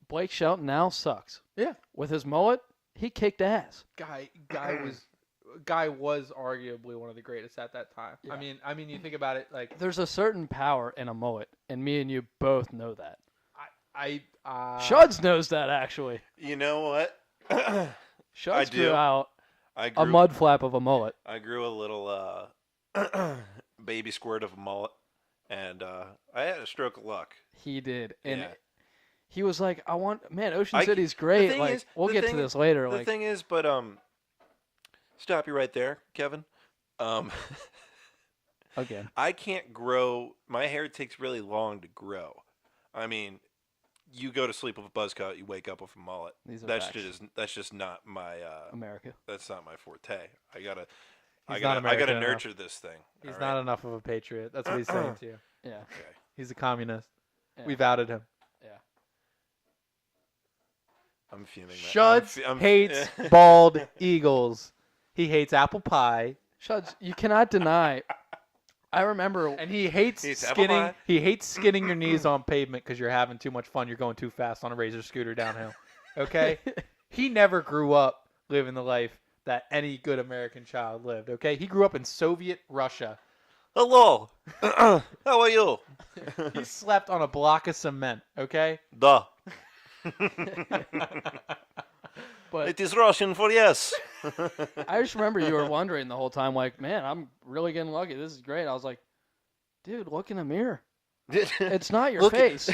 Speaker 2: Blake Shelton now sucks.
Speaker 3: Yeah,
Speaker 2: with his mullet, he kicked ass.
Speaker 3: Guy was arguably one of the greatest at that time. Yeah. I mean, you think about it, like
Speaker 2: there's a certain power in a mullet, and me and you both know that.
Speaker 3: Shuds
Speaker 2: knows that actually.
Speaker 1: You know what?
Speaker 2: Shuds grew out a mud flap of a mullet.
Speaker 1: I grew a little baby squirt of a mullet, and I had a stroke of luck.
Speaker 2: He did, and he was like, Ocean City's great. We'll get to this later.
Speaker 1: The thing is, but stop you right there, Kevin.
Speaker 2: Again,
Speaker 1: I can't grow. My hair takes really long to grow. I mean, you go to sleep with a buzz cut, you wake up with a mullet. That's just not my
Speaker 2: America.
Speaker 1: That's not my forte. I gotta nurture this thing.
Speaker 3: He's not enough of a patriot. That's what he's saying to you.
Speaker 2: Yeah.
Speaker 1: Okay.
Speaker 3: He's a communist.
Speaker 2: Yeah.
Speaker 3: We've outed him.
Speaker 2: Yeah.
Speaker 1: I'm fuming.
Speaker 3: Shuds hates bald eagles. He hates apple pie.
Speaker 2: Shuds, you cannot deny. I remember,
Speaker 3: and he hates skinning. He hates skinning your knees on pavement because you're having too much fun. You're going too fast on a razor scooter downhill. Okay, he never grew up living the life that any good American child lived. Okay, he grew up in Soviet Russia.
Speaker 1: Hello, how are you?
Speaker 3: He slept on a block of cement. Okay.
Speaker 1: Duh.
Speaker 2: But
Speaker 1: it is Russian for yes.
Speaker 2: I just remember you were wondering the whole time, like, man, I'm really getting lucky. This is great. I was like, dude, look in the mirror. It's not your face.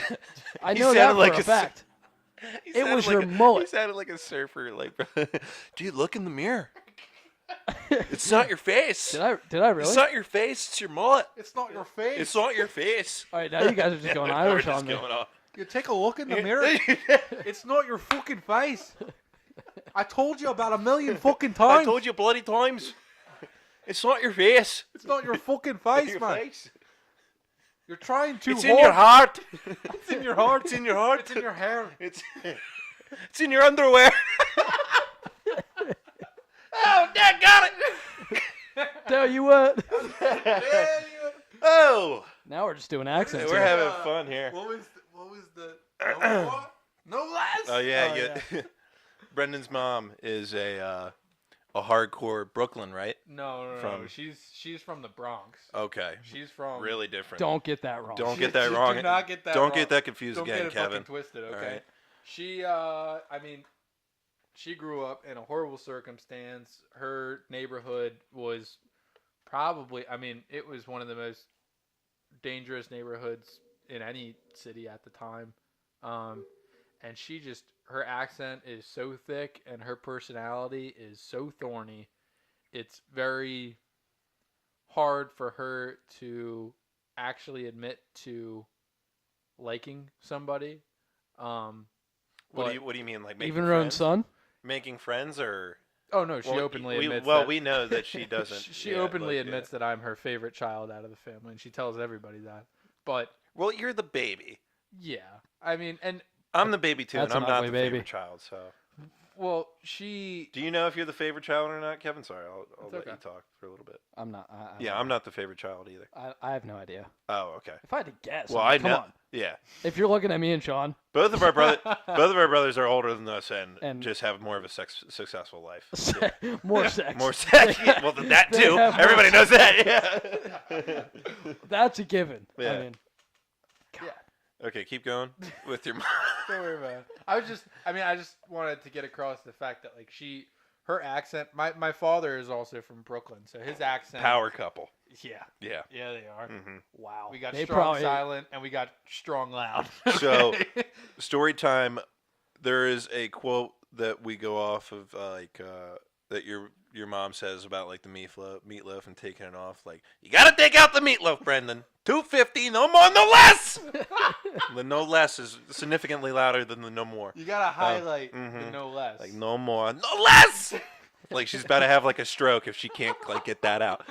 Speaker 2: I know that for a fact. It was your mullet.
Speaker 1: He sounded like a surfer. Like, dude, look in the mirror. It's not your face.
Speaker 2: Did I really?
Speaker 1: It's not your face. It's your mullet.
Speaker 3: It's not your face.
Speaker 1: It's not your face.
Speaker 2: All right, now you guys are just going
Speaker 1: We're
Speaker 2: Irish
Speaker 1: just
Speaker 2: on me.
Speaker 1: going off.
Speaker 3: You take a look in the mirror. It's not your fucking face. I told you about 1,000,000 fucking times.
Speaker 1: I told you bloody times. It's not your face.
Speaker 3: It's not your fucking face,
Speaker 1: Your
Speaker 3: man.
Speaker 1: face.
Speaker 3: You're trying too
Speaker 1: It's
Speaker 3: hard.
Speaker 1: in your heart.
Speaker 3: It's in your heart.
Speaker 1: It's in your heart.
Speaker 3: It's in your hair.
Speaker 1: It's in your underwear. Oh, Dad got it.
Speaker 2: Tell you what.
Speaker 1: Oh,
Speaker 2: Now we're just doing accents.
Speaker 1: we're
Speaker 2: here.
Speaker 1: having fun here.
Speaker 3: What was the no more? No less?
Speaker 1: Oh yeah, yeah. Brendan's mom is a hardcore Brooklyn, right?
Speaker 3: No.
Speaker 1: From-
Speaker 3: She's from the Bronx.
Speaker 1: Okay,
Speaker 3: She's from
Speaker 1: really different.
Speaker 2: Don't get that wrong.
Speaker 1: Don't get that wrong.
Speaker 3: Do not get that
Speaker 1: Don't
Speaker 3: wrong.
Speaker 1: get that confused
Speaker 3: Don't
Speaker 1: again,
Speaker 3: get it
Speaker 1: Kevin.
Speaker 3: fucking twisted, okay?
Speaker 1: All right.
Speaker 3: She I mean she grew up in a horrible circumstance. Her neighborhood was probably, I mean, it was one of the most dangerous neighborhoods in any city at the time. And she just, her accent is so thick and her personality is so thorny. It's very hard for her to actually admit to liking somebody.
Speaker 1: What do you mean, like making
Speaker 2: Even her own
Speaker 1: friends?
Speaker 2: son?
Speaker 1: Making friends, or
Speaker 3: Oh no, she
Speaker 1: Well,
Speaker 3: openly admits
Speaker 1: well,
Speaker 3: that.
Speaker 1: we know that she doesn't.
Speaker 3: She
Speaker 1: yeah,
Speaker 3: openly
Speaker 1: like, yeah.
Speaker 3: admits that I'm her favorite child out of the family, and she tells everybody that. But
Speaker 1: Well, you're the baby.
Speaker 3: yeah, I mean, and
Speaker 1: I'm the baby too,
Speaker 2: That's
Speaker 1: and I'm
Speaker 2: an
Speaker 1: not
Speaker 2: ugly
Speaker 1: the
Speaker 2: baby.
Speaker 1: favorite child. So,
Speaker 3: well, she.
Speaker 1: do you know if you're the favorite child or not, Kevin? Sorry, I'll
Speaker 3: It's
Speaker 1: let
Speaker 3: okay.
Speaker 1: you talk for a little bit.
Speaker 2: I'm not.
Speaker 1: Yeah, I'm not the favorite child either.
Speaker 2: I have no idea.
Speaker 1: Oh, okay.
Speaker 2: If I had to guess,
Speaker 1: Well,
Speaker 2: I mean,
Speaker 1: I know.
Speaker 2: come on.
Speaker 1: Yeah,
Speaker 2: If you're looking at me and Sean,
Speaker 1: both of our brothers are older than us and
Speaker 2: And-
Speaker 1: just have more of a successful life.
Speaker 2: more sex.
Speaker 1: More sex. Well, that
Speaker 2: They
Speaker 1: too.
Speaker 2: have more
Speaker 1: Everybody knows that. Yeah.
Speaker 2: That's a given.
Speaker 1: Yeah.
Speaker 2: I mean,
Speaker 1: Okay, keep going with your mom.
Speaker 3: Don't worry about it. I just wanted to get across the fact that like her accent. My father is also from Brooklyn, so his accent.
Speaker 1: Power couple.
Speaker 3: Yeah.
Speaker 1: Yeah.
Speaker 3: Yeah, they are.
Speaker 1: hmm
Speaker 2: wow.
Speaker 3: We got
Speaker 2: They
Speaker 3: strong
Speaker 2: probably-
Speaker 3: silent and we got strong loud.
Speaker 1: So- Story time. There is a quote that we go off of, that your mom says about like the meatloaf and taking it off. Like, you gotta take out the meatloaf, Brendan. $2.50, no more, no less. The no less is significantly louder than the no more.
Speaker 3: You gotta highlight the
Speaker 1: mhm.
Speaker 3: no less.
Speaker 1: Like no more, no less. Like she's about to have like a stroke if she can't like get that out.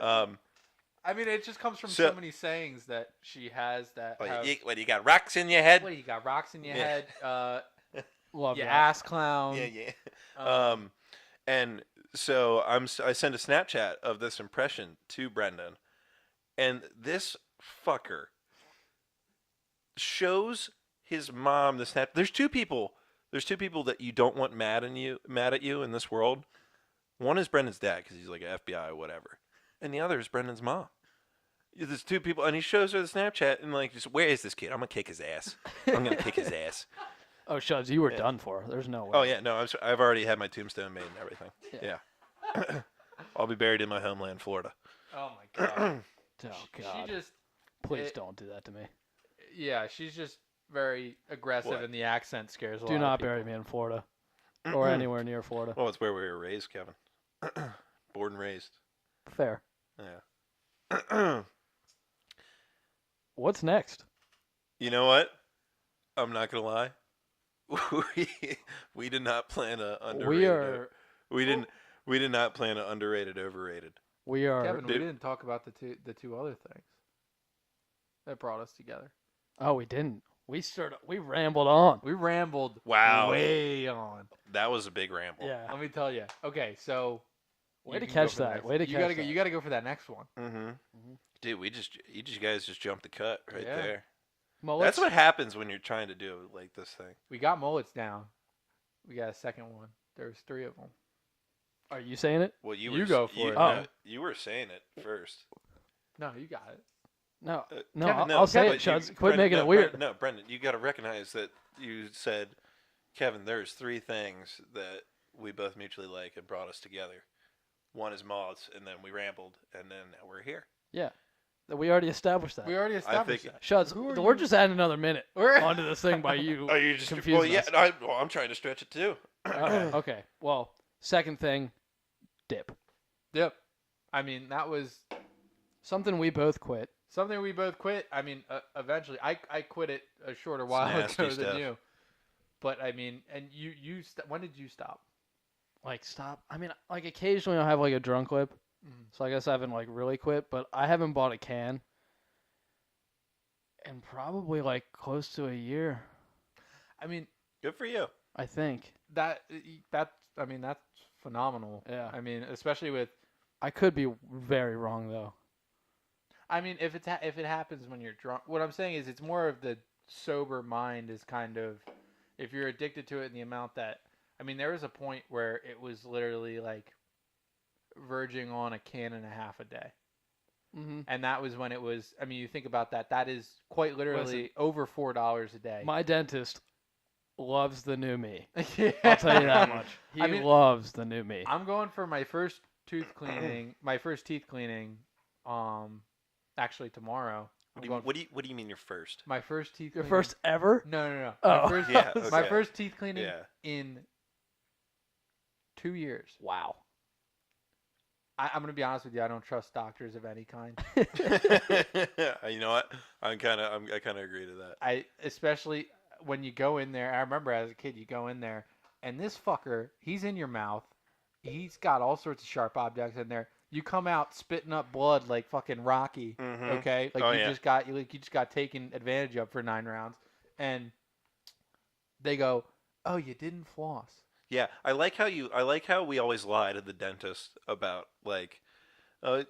Speaker 3: I mean, it just comes from
Speaker 1: So-
Speaker 3: so many sayings that she has that.
Speaker 1: Like,
Speaker 3: have,
Speaker 1: what do you got? Rocks in your head?
Speaker 3: what do you got? Rocks in your
Speaker 1: Yeah.
Speaker 3: head.
Speaker 2: Love
Speaker 3: You
Speaker 2: that.
Speaker 3: ass clown.
Speaker 1: Yeah. And so I sent a Snapchat of this impression to Brendan, and this fucker shows his mom the snap. There's two people that you don't want mad at you in this world. One is Brendan's dad because he's like an FBI or whatever, and the other is Brendan's mom. There's two people, and he shows her the Snapchat and like, just where is this kid? I'm gonna kick his ass. I'm gonna kick his ass.
Speaker 2: Oh, Shuds, you were
Speaker 1: Yeah.
Speaker 2: done for. There's no way.
Speaker 1: Oh yeah, no, I've already had my tombstone made and everything. Yeah. I'll be buried in my homeland, Florida.
Speaker 3: Oh my god.
Speaker 2: Oh God.
Speaker 3: She just.
Speaker 2: Please
Speaker 3: it-
Speaker 2: don't do that to me.
Speaker 3: Yeah, she's just very aggressive,
Speaker 1: What?
Speaker 3: and the accent scares a lot.
Speaker 2: Do
Speaker 3: of
Speaker 2: not
Speaker 3: people.
Speaker 2: bury me in Florida or anywhere near Florida.
Speaker 1: Well, it's where we were raised, Kevin. Born and raised.
Speaker 2: Fair.
Speaker 1: Yeah.
Speaker 2: What's next?
Speaker 1: You know what? I'm not gonna lie. We did not plan a underrated.
Speaker 2: We are.
Speaker 1: We did not plan a underrated overrated.
Speaker 2: We are.
Speaker 3: Kevin, we
Speaker 1: Dude.
Speaker 3: didn't talk about the two other things that brought us together.
Speaker 2: Oh, we didn't. We rambled on.
Speaker 3: We rambled
Speaker 1: Wow.
Speaker 3: way on.
Speaker 1: That was a big ramble.
Speaker 2: Yeah.
Speaker 3: Let me tell you. Okay, so
Speaker 2: Way
Speaker 3: you
Speaker 2: to
Speaker 3: can go
Speaker 2: catch
Speaker 3: for the
Speaker 2: that.
Speaker 3: next-
Speaker 2: Way to
Speaker 3: you
Speaker 2: catch
Speaker 3: gotta
Speaker 2: that.
Speaker 3: Go, you got to go for that next one.
Speaker 1: Mm-hmm.
Speaker 2: Mhm.
Speaker 1: Dude, you guys just jumped the cut right
Speaker 3: Yeah.
Speaker 1: there.
Speaker 2: Well,
Speaker 1: That's
Speaker 2: let's-
Speaker 1: what happens when you're trying to do like this thing.
Speaker 3: We got mullets down. We got a second one. There's 3 of them.
Speaker 2: Are you saying it?
Speaker 1: Well,
Speaker 3: You go for it.
Speaker 2: Oh.
Speaker 1: You were saying it first.
Speaker 3: No, you got it.
Speaker 2: No.
Speaker 1: Uh,
Speaker 2: No.
Speaker 3: Kevin,
Speaker 2: I'll say
Speaker 1: but
Speaker 2: it, Shuds.
Speaker 1: you-
Speaker 2: Quit
Speaker 1: Brendan,
Speaker 2: making
Speaker 1: no,
Speaker 2: it weird.
Speaker 1: No, Brendan, you got to recognize that you said, Kevin, there's 3 things that we both mutually like and brought us together. One is moths, and then we rambled, and then now we're here.
Speaker 2: Yeah. We already established that.
Speaker 3: We already established
Speaker 1: think-
Speaker 3: that.
Speaker 2: Shuds,
Speaker 3: Who are
Speaker 2: we're
Speaker 3: you?
Speaker 2: just adding another minute
Speaker 3: We're-
Speaker 2: onto this thing by you.
Speaker 1: Oh, you just
Speaker 2: confusing
Speaker 1: well, yeah.
Speaker 2: us.
Speaker 1: I'm trying to stretch it too.
Speaker 2: Okay. Well, second thing, dip.
Speaker 3: Yep. I mean, that was
Speaker 2: Something we both quit.
Speaker 3: something we both quit. I mean, eventually, I quit it a shorter
Speaker 1: It's
Speaker 3: while
Speaker 1: nasty
Speaker 3: ago than
Speaker 1: stuff.
Speaker 3: you. But I mean, and when did you stop?
Speaker 2: Like, stop. I mean, like, occasionally I'll have, like, a drunk clip. So I guess I haven't, like, really quit. But I haven't bought a can in probably, like, close to a year,
Speaker 3: I mean,
Speaker 1: Good for you.
Speaker 2: I think.
Speaker 3: that's phenomenal.
Speaker 2: Yeah.
Speaker 3: I mean, especially with.
Speaker 2: I could be very wrong, though.
Speaker 3: I mean, if it happens when you're drunk, what I'm saying is it's more of the sober mind is kind of, if you're addicted to it in the amount that, I mean, there was a point where it was literally like verging on a can and a half a day.
Speaker 2: Mm-hmm.
Speaker 3: And that was when it was, I mean, you think about that, that is quite literally over $4 a day.
Speaker 2: My dentist loves the new me.
Speaker 3: Yeah.
Speaker 2: I'll tell you that much. He
Speaker 3: I mean,
Speaker 2: loves the new me.
Speaker 3: I'm going for my first teeth cleaning, actually tomorrow.
Speaker 1: What do you mean your first?
Speaker 3: My first teeth
Speaker 2: Your
Speaker 3: cleaning.
Speaker 2: first ever?
Speaker 3: No.
Speaker 2: Oh.
Speaker 3: My first,
Speaker 1: Yeah,
Speaker 3: my
Speaker 1: okay.
Speaker 3: first teeth cleaning
Speaker 1: Yeah.
Speaker 3: in 2 years.
Speaker 2: Wow.
Speaker 3: I'm gonna be honest with you. I don't trust doctors of any kind.
Speaker 1: You know what? I kind of agree to that.
Speaker 3: Especially when you go in there. I remember as a kid, you go in there, and this fucker, he's in your mouth. He's got all sorts of sharp objects in there. You come out spitting up blood like fucking Rocky.
Speaker 1: Mhm.
Speaker 3: Okay, like
Speaker 1: Oh,
Speaker 3: you
Speaker 1: yeah.
Speaker 3: just got taken advantage of for 9 rounds, and they go, "Oh, you didn't floss."
Speaker 1: Yeah, I like how we always lie to the dentist about so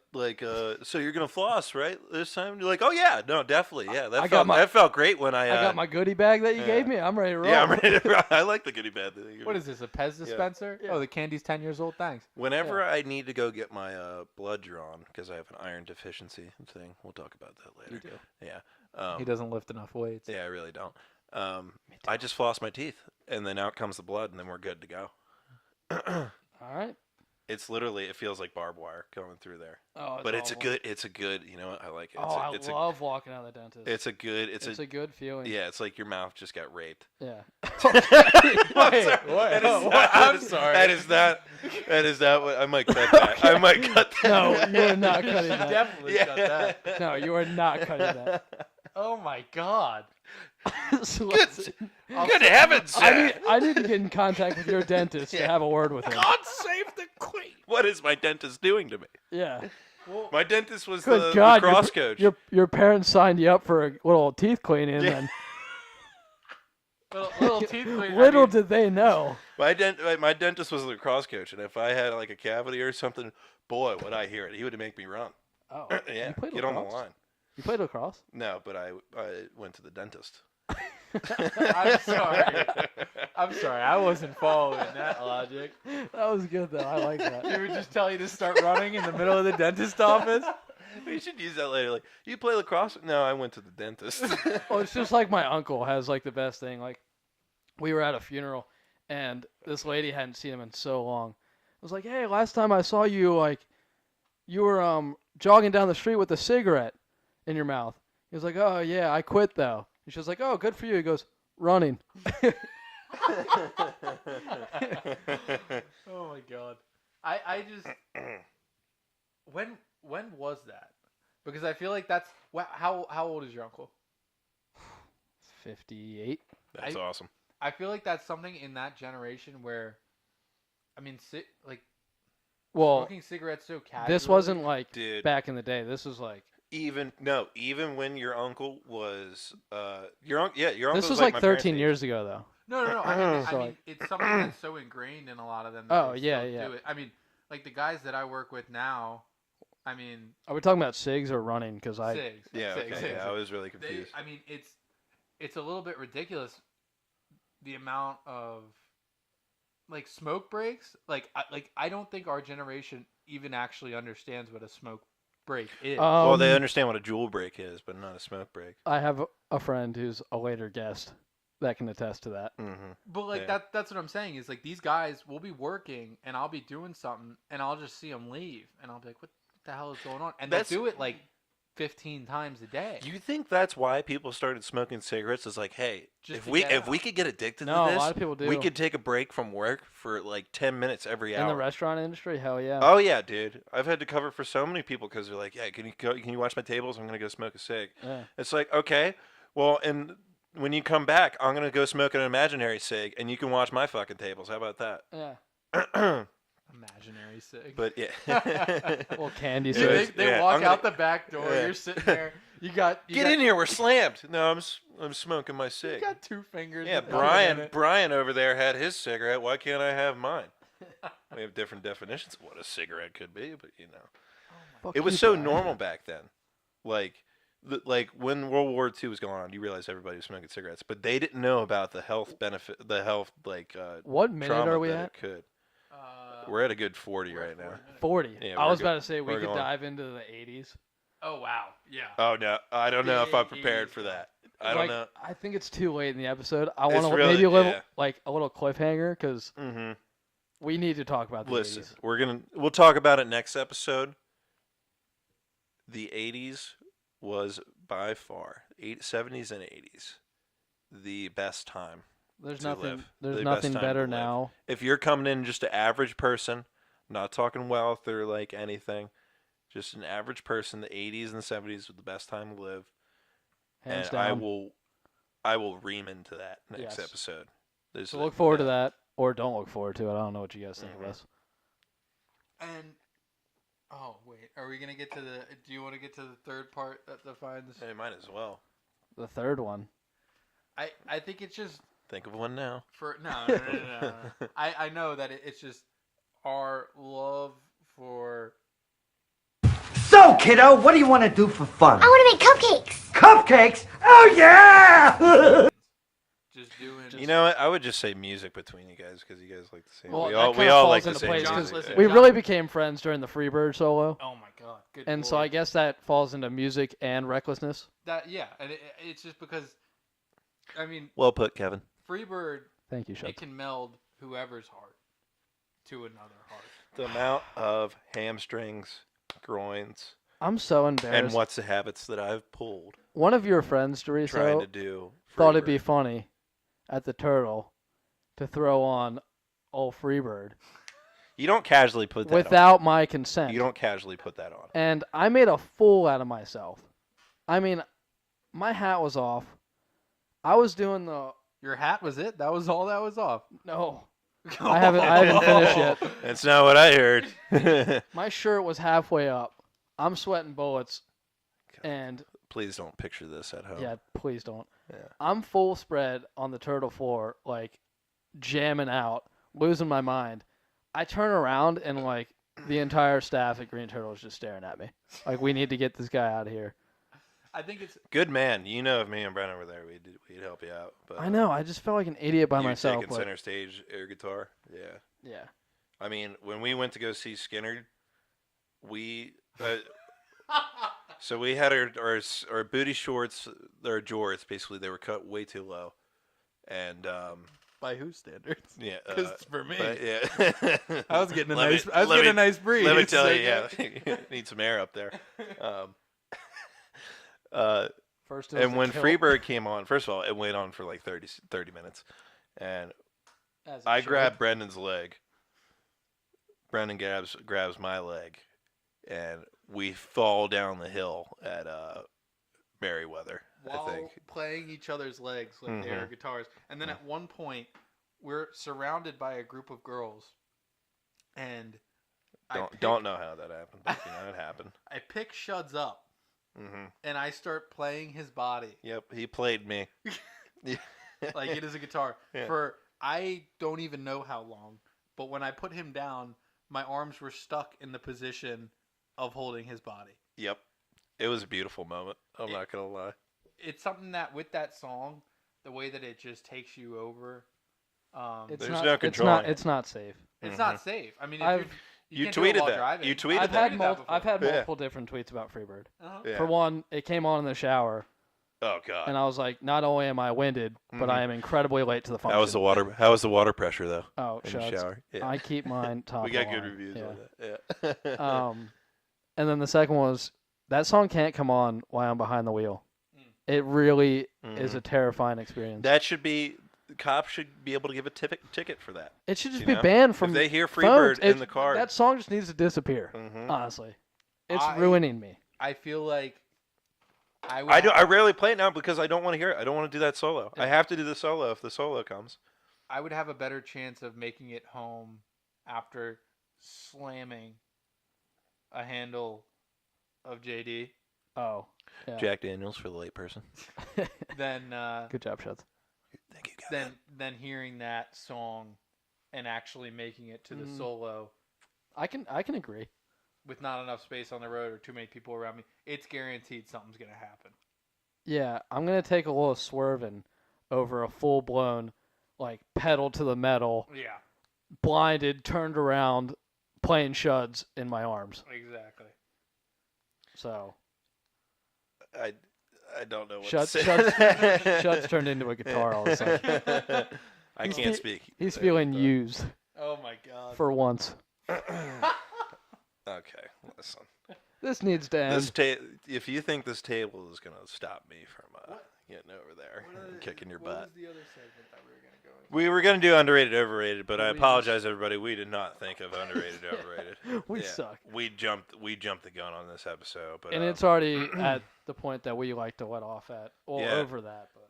Speaker 1: you're gonna floss, right? This time, you're like, oh yeah, no, definitely, yeah. That felt great when I
Speaker 2: I got my goodie bag that you gave me. I'm ready to roll.
Speaker 1: yeah, I'm ready to. I like the goodie bag.
Speaker 3: What is this? A Pez dispenser?
Speaker 2: Yeah.
Speaker 3: Oh, the candy's 10 years old. Thanks.
Speaker 1: Whenever I need to go get my blood drawn because I have an iron deficiency thing, we'll talk about that later.
Speaker 2: You do.
Speaker 1: Yeah.
Speaker 3: He doesn't lift enough weights.
Speaker 1: Yeah, I really don't. I just floss my teeth, and then out comes the blood, and then we're good to go.
Speaker 2: All right.
Speaker 1: It's literally, it feels like barbed wire coming through there.
Speaker 2: Oh,
Speaker 1: But
Speaker 2: awful.
Speaker 1: it's a good, you know what, I like it.
Speaker 2: I love walking out of the dentist.
Speaker 1: It's a good,
Speaker 2: It's a good feeling.
Speaker 1: yeah, it's like your mouth just got raped.
Speaker 2: Yeah.
Speaker 3: Wait, what? I'm sorry.
Speaker 1: That is not what, I might cut that. I might cut that.
Speaker 2: No, you are not
Speaker 3: You
Speaker 2: cutting
Speaker 3: should
Speaker 2: that.
Speaker 3: definitely cut that.
Speaker 2: No, you are not cutting that.
Speaker 3: Oh my god.
Speaker 2: So
Speaker 1: Good,
Speaker 2: listen,
Speaker 1: good heavens,
Speaker 2: I need to get in contact with your dentist to have a word with him.
Speaker 1: God save the queen. What is my dentist doing to me?
Speaker 2: Yeah.
Speaker 1: My dentist was
Speaker 2: Good
Speaker 1: the
Speaker 2: God,
Speaker 1: cross coach.
Speaker 2: Your parents signed you up for a little teeth cleaning, and
Speaker 3: Little teeth cleaning.
Speaker 2: little did they know.
Speaker 1: My dentist was the cross coach, and if I had like a cavity or something, boy, would I hear it. He would make me run.
Speaker 2: Oh,
Speaker 1: Yeah,
Speaker 2: you played
Speaker 1: get on the
Speaker 2: lacrosse?
Speaker 1: line.
Speaker 2: You played lacrosse?
Speaker 1: No, but I went to the dentist.
Speaker 3: I'm sorry. I'm sorry. I wasn't following that logic.
Speaker 2: That was good though. I like
Speaker 3: He
Speaker 2: that.
Speaker 3: would just tell you to start running in the middle of the dentist office.
Speaker 1: We should use that later. Like, you play lacrosse? No, I went to the dentist.
Speaker 2: Well, it's just like my uncle has like the best thing. Like, we were at a funeral, and this lady hadn't seen him in so long. I was like, "Hey, last time I saw you, like, you were jogging down the street with a cigarette in your mouth." He was like, "Oh yeah, I quit though." And she was like, "Oh, good for you." He goes, "Running."
Speaker 3: Oh my god. I just when was that? Because I feel like that's how old is your uncle?
Speaker 2: 58.
Speaker 1: That's awesome.
Speaker 3: I feel like that's something in that generation where, I mean,
Speaker 2: Well,
Speaker 3: smoking cigarettes so casually.
Speaker 2: this wasn't like
Speaker 1: Dude.
Speaker 2: back in the day. This was like
Speaker 1: Even when your uncle was your uncle
Speaker 2: this was
Speaker 1: like
Speaker 2: like
Speaker 1: my parents'
Speaker 2: 13
Speaker 1: age.
Speaker 2: years ago though.
Speaker 3: No. I
Speaker 2: So,
Speaker 3: mean, it's something that's so ingrained in a lot of them.
Speaker 2: Oh,
Speaker 3: they
Speaker 2: yeah,
Speaker 3: still
Speaker 2: yeah.
Speaker 3: Do it. I mean, like the guys that I work with now. I mean,
Speaker 2: Are we talking about cigs or running? Because
Speaker 3: cigs.
Speaker 1: Yeah,
Speaker 3: cigs,
Speaker 1: okay.
Speaker 3: cigs.
Speaker 1: Yeah, I was really confused.
Speaker 3: I mean, it's a little bit ridiculous the amount of like smoke breaks. Like I don't think our generation even actually understands what a smoke break is.
Speaker 1: Well, they understand what a jewel break is, but not a smoke break.
Speaker 2: I have a friend who's a later guest that can attest to that.
Speaker 1: Mm-hmm.
Speaker 3: But like
Speaker 1: Yeah.
Speaker 3: that's what I'm saying is like these guys will be working and I'll be doing something and I'll just see them leave and I'll be like, what the hell is going on? And
Speaker 1: That's-
Speaker 3: they'll do it like 15 times a day.
Speaker 1: You think that's why people started smoking cigarettes? It's like, hey,
Speaker 3: Just
Speaker 1: if
Speaker 3: to
Speaker 1: we
Speaker 3: get out.
Speaker 1: could get addicted
Speaker 2: No,
Speaker 1: to
Speaker 2: a
Speaker 1: this,
Speaker 2: lot of people do.
Speaker 1: we could take a break from work for like 10 minutes every
Speaker 2: In
Speaker 1: hour.
Speaker 2: the restaurant industry, hell yeah.
Speaker 1: Oh yeah, dude. I've had to cover for so many people because they're like, "Yeah, can you watch my tables? I'm gonna go smoke a cig."
Speaker 2: Yeah.
Speaker 1: It's like, okay, well, and when you come back, I'm gonna go smoke an imaginary cig, and you can watch my fucking tables. How about that?
Speaker 2: Yeah.
Speaker 3: Imaginary cig.
Speaker 1: But yeah.
Speaker 2: Well, candy
Speaker 3: Dude,
Speaker 2: cigs.
Speaker 3: they
Speaker 1: Yeah,
Speaker 3: walk
Speaker 1: I'm gonna-
Speaker 3: out the back door.
Speaker 1: Yeah.
Speaker 3: You're sitting there. You got
Speaker 1: Get in here, we're slammed. No, I'm smoking my
Speaker 3: You
Speaker 1: cig.
Speaker 3: got 2 fingers.
Speaker 1: Yeah,
Speaker 3: with nothing in it.
Speaker 1: Brian over there had his cigarette. Why can't I have mine? We have different definitions of what a cigarette could be, but you know,
Speaker 2: Fuck
Speaker 1: it was
Speaker 2: you,
Speaker 1: so
Speaker 2: Brian.
Speaker 1: normal back then. Like when World War II was going on, you realize everybody was smoking cigarettes, but they didn't know about the health benefit,
Speaker 2: What minute
Speaker 1: trauma
Speaker 2: are we
Speaker 1: that
Speaker 2: at?
Speaker 1: it could.
Speaker 3: Uh,
Speaker 1: We're at a good 40
Speaker 3: we're at
Speaker 1: right now.
Speaker 3: 40 minutes.
Speaker 2: 40.
Speaker 1: Yeah,
Speaker 2: I
Speaker 1: we're
Speaker 2: was
Speaker 1: good.
Speaker 2: about to say we
Speaker 1: We're
Speaker 2: could
Speaker 1: going.
Speaker 2: dive into the 80s.
Speaker 3: Oh wow. Yeah.
Speaker 1: Oh no, I don't know if I'm prepared
Speaker 3: Jeez.
Speaker 1: for that. I
Speaker 2: Like,
Speaker 1: don't know.
Speaker 2: I think it's too late in the episode. I
Speaker 1: It's
Speaker 2: want to
Speaker 1: really-
Speaker 2: maybe a little
Speaker 1: yeah.
Speaker 2: like a little cliffhanger because
Speaker 1: Mm-hmm.
Speaker 2: we need to talk about the
Speaker 1: Listen,
Speaker 2: 80s.
Speaker 1: we'll talk about it next episode. The 80s was by far 70s and 80s the best time.
Speaker 2: There's
Speaker 1: to
Speaker 2: nothing.
Speaker 1: live.
Speaker 2: There's
Speaker 1: The
Speaker 2: nothing
Speaker 1: best time
Speaker 2: better
Speaker 1: to live.
Speaker 2: now.
Speaker 1: If you're coming in just an average person, not talking wealth or like anything, just an average person, the 80s and the 70s were the best time to live.
Speaker 2: Hands
Speaker 1: And
Speaker 2: down.
Speaker 1: I will ream into that next
Speaker 2: Yes.
Speaker 1: episode. There's
Speaker 2: So look forward to that, or don't look forward to it. I don't know what you guys think
Speaker 1: Mhm.
Speaker 2: of this.
Speaker 3: And oh wait, are we gonna get to the? Do you want to get to the third part that defines?
Speaker 1: Hey, might as well.
Speaker 2: The third one.
Speaker 3: I think it's just
Speaker 1: Think of one now.
Speaker 3: for no. I know that it's just our love for
Speaker 4: So, kiddo, what do you want to do for fun?
Speaker 5: I want to make cupcakes.
Speaker 4: Cupcakes? Oh, yeah!
Speaker 3: just doing.
Speaker 1: You know what? I would just say music between you guys because you guys like the same.
Speaker 2: Well,
Speaker 1: we
Speaker 2: that
Speaker 1: all
Speaker 2: kinda
Speaker 1: like
Speaker 2: falls
Speaker 1: the
Speaker 2: into
Speaker 1: same
Speaker 2: place
Speaker 1: music.
Speaker 2: 'cause
Speaker 3: listen,
Speaker 1: yeah.
Speaker 2: we
Speaker 3: John-
Speaker 2: really became friends during the Freebird solo,
Speaker 3: Oh my god. Good.
Speaker 2: and so
Speaker 3: Lord.
Speaker 2: I guess that falls into music and recklessness.
Speaker 3: that and it's just because, I mean,
Speaker 1: Well put, Kevin.
Speaker 3: Freebird
Speaker 2: Thank you,
Speaker 3: it
Speaker 2: Shug.
Speaker 3: can meld whoever's heart to another heart.
Speaker 1: The amount of hamstrings, groins,
Speaker 2: I'm so
Speaker 1: and
Speaker 2: embarrassed.
Speaker 1: what's the habits that I've pulled
Speaker 2: One of your friends,
Speaker 1: trying
Speaker 2: Doriso,
Speaker 1: to do.
Speaker 2: thought it'd be
Speaker 1: Freebird.
Speaker 2: funny at the Turtle to throw on old Freebird
Speaker 1: You don't casually put that
Speaker 2: without my
Speaker 1: on.
Speaker 2: consent.
Speaker 1: You don't casually put that on.
Speaker 2: And I made a fool out of myself. I mean, my hat was off. I was doing the
Speaker 3: Your hat was it? That was all that was off.
Speaker 2: no. I haven't finished yet.
Speaker 1: That's not what I heard.
Speaker 2: My shirt was halfway up. I'm sweating bullets, and
Speaker 1: Please don't picture this at home.
Speaker 2: yeah, please don't.
Speaker 1: Yeah.
Speaker 2: I'm full spread on the turtle floor, like jamming out, losing my mind. I turn around and like the entire staff at Green Turtle is just staring at me. Like, we need to get this guy out of here.
Speaker 3: I think it's
Speaker 1: Good man. You know, if me and Brennan were there, we'd help you out. But
Speaker 2: I know. I just felt like an idiot by
Speaker 1: you
Speaker 2: myself.
Speaker 1: taking
Speaker 2: But
Speaker 1: center stage air guitar. Yeah.
Speaker 2: yeah.
Speaker 1: I mean, when we went to go see Skinner, we so we had our booty shorts, our jorts. Basically, they were cut way too low, and
Speaker 3: by whose standards?
Speaker 1: yeah,
Speaker 3: Because for me,
Speaker 1: but, yeah.
Speaker 3: I was getting a
Speaker 1: Let me-
Speaker 3: nice. I was
Speaker 1: let
Speaker 3: getting
Speaker 1: me-
Speaker 3: a nice breeze.
Speaker 1: Let me tell
Speaker 3: so
Speaker 1: you, yeah, need some air up there.
Speaker 2: First, it was
Speaker 1: And
Speaker 2: the
Speaker 1: when
Speaker 2: kilt,
Speaker 1: Freebird came on, first of all, it went on for like 30 minutes, and
Speaker 2: as it
Speaker 1: I
Speaker 2: should.
Speaker 1: grabbed Brendan's leg. Brendan grabs my leg, and we fall down the hill at Merriweather.
Speaker 3: while
Speaker 1: I think.
Speaker 3: playing each other's legs like they are
Speaker 1: Mhm.
Speaker 3: guitars. And then at one point, we're surrounded by a group of girls, and
Speaker 1: Don't know how that happened, but you know it happened.
Speaker 3: I pick Shuds up,
Speaker 1: Hmm
Speaker 3: and I start playing his body
Speaker 1: Yep, he played me.
Speaker 3: like it is a guitar
Speaker 1: Yeah.
Speaker 3: for I don't even know how long. But when I put him down, my arms were stuck in the position of holding his body.
Speaker 1: Yep, it was a beautiful moment. I'm not gonna lie.
Speaker 3: It's something that with that song, the way that it just takes you over.
Speaker 2: It's
Speaker 1: There's
Speaker 2: not,
Speaker 1: no
Speaker 2: it's
Speaker 1: controlling
Speaker 2: not.
Speaker 1: it.
Speaker 2: It's not safe.
Speaker 3: It's not safe. I mean, if
Speaker 2: I've-
Speaker 3: you
Speaker 1: You
Speaker 3: can't do it
Speaker 1: tweeted
Speaker 3: while
Speaker 1: that.
Speaker 3: driving.
Speaker 1: You tweeted
Speaker 2: I've
Speaker 1: that.
Speaker 2: had
Speaker 3: Tweeted that
Speaker 2: mul-
Speaker 3: before.
Speaker 2: I've had
Speaker 1: Yeah.
Speaker 2: multiple different tweets about Freebird.
Speaker 3: Uh-huh.
Speaker 1: Yeah.
Speaker 2: For one, it came on in the shower,
Speaker 1: Oh god,
Speaker 2: and I was like, not only am I winded, but
Speaker 1: Mhm.
Speaker 2: I am incredibly late to the function.
Speaker 1: how was the water? How was the water pressure though?
Speaker 2: Oh,
Speaker 1: In the
Speaker 2: shucks.
Speaker 1: shower. Yeah.
Speaker 2: I keep mine top.
Speaker 1: we got
Speaker 2: of
Speaker 1: good
Speaker 2: line.
Speaker 1: reviews
Speaker 2: Yeah.
Speaker 1: on that. Yeah.
Speaker 2: And then the second was that song can't come on while I'm behind the wheel. It really is a terrifying experience.
Speaker 1: That should be. The cops should be able to give a ticket for that.
Speaker 2: It should just be banned from.
Speaker 1: If they hear
Speaker 2: phones.
Speaker 1: Freebird in the car,
Speaker 2: that song just needs to disappear. Honestly, it's ruining me.
Speaker 3: I feel like
Speaker 1: I rarely play it now because I don't want to hear it. I don't want to do that solo. I have to do the solo if the solo comes.
Speaker 3: I would have a better chance of making it home after slamming a handle of JD.
Speaker 2: Oh, yeah.
Speaker 1: Jack Daniels for the late person.
Speaker 3: Then
Speaker 2: good job, Shuds.
Speaker 1: Thank you, guys.
Speaker 3: Then hearing that song and actually making it to the solo
Speaker 2: I can agree.
Speaker 3: with not enough space on the road or too many people around me, it's guaranteed something's gonna happen.
Speaker 2: Yeah, I'm gonna take a little swerving over a full blown, like pedal to the metal,
Speaker 3: Yeah,
Speaker 2: blinded, turned around, playing Shuds in my arms.
Speaker 3: exactly.
Speaker 2: So
Speaker 1: I don't know what
Speaker 2: Shuds
Speaker 1: to say.
Speaker 2: Shuds turned into a guitar all of a sudden.
Speaker 1: I can't speak.
Speaker 2: He's feeling used
Speaker 3: Oh my god.
Speaker 2: for once.
Speaker 1: Okay, listen.
Speaker 2: This needs to end.
Speaker 1: If you think this table is gonna stop me from getting over there and kicking your butt,
Speaker 3: What was the other segment that we were gonna go into?
Speaker 1: we were gonna do underrated, overrated, but I apologize, everybody. We did not think of underrated, overrated.
Speaker 2: We suck.
Speaker 1: We jumped the gun on this episode, but
Speaker 2: And it's already at the point that we like to let off at, or
Speaker 1: Yeah.
Speaker 2: over that. But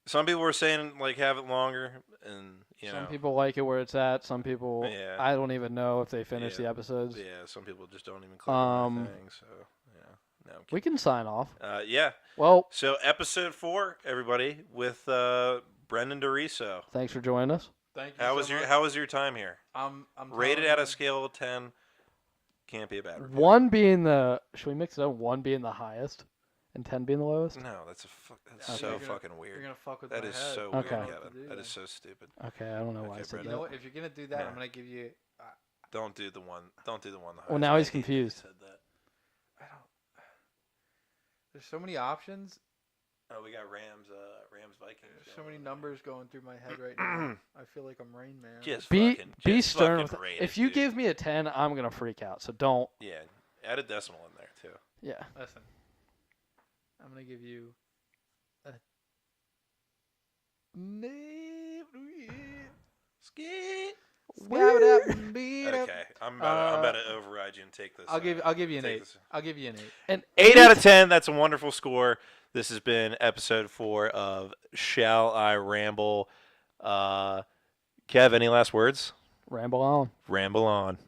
Speaker 1: some people were saying like have it longer, and
Speaker 2: some people like it where it's at. Some people,
Speaker 1: Yeah.
Speaker 2: I don't even know if they finish
Speaker 1: Yeah.
Speaker 2: the episodes.
Speaker 1: Yeah, some people just don't even click on the thing. So yeah, no. I'm
Speaker 2: We can sign off.
Speaker 1: yeah.
Speaker 2: Well,
Speaker 1: So episode 4, everybody, with Brendan DeRiso.
Speaker 2: thanks for joining us.
Speaker 3: Thank you.
Speaker 1: How
Speaker 3: so
Speaker 1: was your time here?
Speaker 3: I'm
Speaker 1: Rated
Speaker 3: telling
Speaker 1: out
Speaker 3: you,
Speaker 1: of scale of 10. Can't be a bad review.
Speaker 2: 1 being the. Should we mix it up? 1 being the highest, and 10 being the lowest.
Speaker 1: No, that's
Speaker 3: Okay.
Speaker 1: so
Speaker 3: You're gonna-
Speaker 1: fucking
Speaker 3: You're
Speaker 1: weird.
Speaker 3: gonna fuck with
Speaker 1: That
Speaker 3: my
Speaker 1: is
Speaker 3: head.
Speaker 1: so
Speaker 2: Okay.
Speaker 1: weird,
Speaker 3: What to
Speaker 1: Kevin.
Speaker 3: do
Speaker 1: That
Speaker 3: then.
Speaker 1: is so stupid.
Speaker 2: Okay, I don't know why I
Speaker 1: Okay,
Speaker 2: said
Speaker 1: Brendan.
Speaker 3: You know
Speaker 2: that.
Speaker 3: what? If you're gonna do that,
Speaker 1: No.
Speaker 3: I'm gonna give you.
Speaker 1: Don't do the one. Don't do the one.
Speaker 2: Well, now he's confused.
Speaker 1: Said that.
Speaker 3: I don't. There's so many options.
Speaker 1: Oh, we got Rams Vikings.
Speaker 3: There's so many numbers going through my head right now. I feel like I'm Rain Man.
Speaker 1: Just
Speaker 2: Be
Speaker 1: fucking,
Speaker 2: be
Speaker 1: just
Speaker 2: stern.
Speaker 1: fucking
Speaker 2: With
Speaker 1: rate
Speaker 2: if
Speaker 1: it,
Speaker 2: you
Speaker 1: dude.
Speaker 2: give me a 10, I'm gonna freak out. So don't.
Speaker 1: Yeah, add a decimal in there too.
Speaker 2: Yeah.
Speaker 3: Listen, I'm gonna give you a.
Speaker 1: Skit.
Speaker 3: Okay,
Speaker 1: I'm about to override you and take this.
Speaker 3: I'll give you an
Speaker 1: take
Speaker 3: 8.
Speaker 1: this.
Speaker 3: I'll give you an 8.
Speaker 2: And
Speaker 1: 8 out of 10. That's a wonderful score. This has been episode 4 of Shall I Ramble. Kev, any last words?
Speaker 2: Ramble on.
Speaker 1: Ramble on.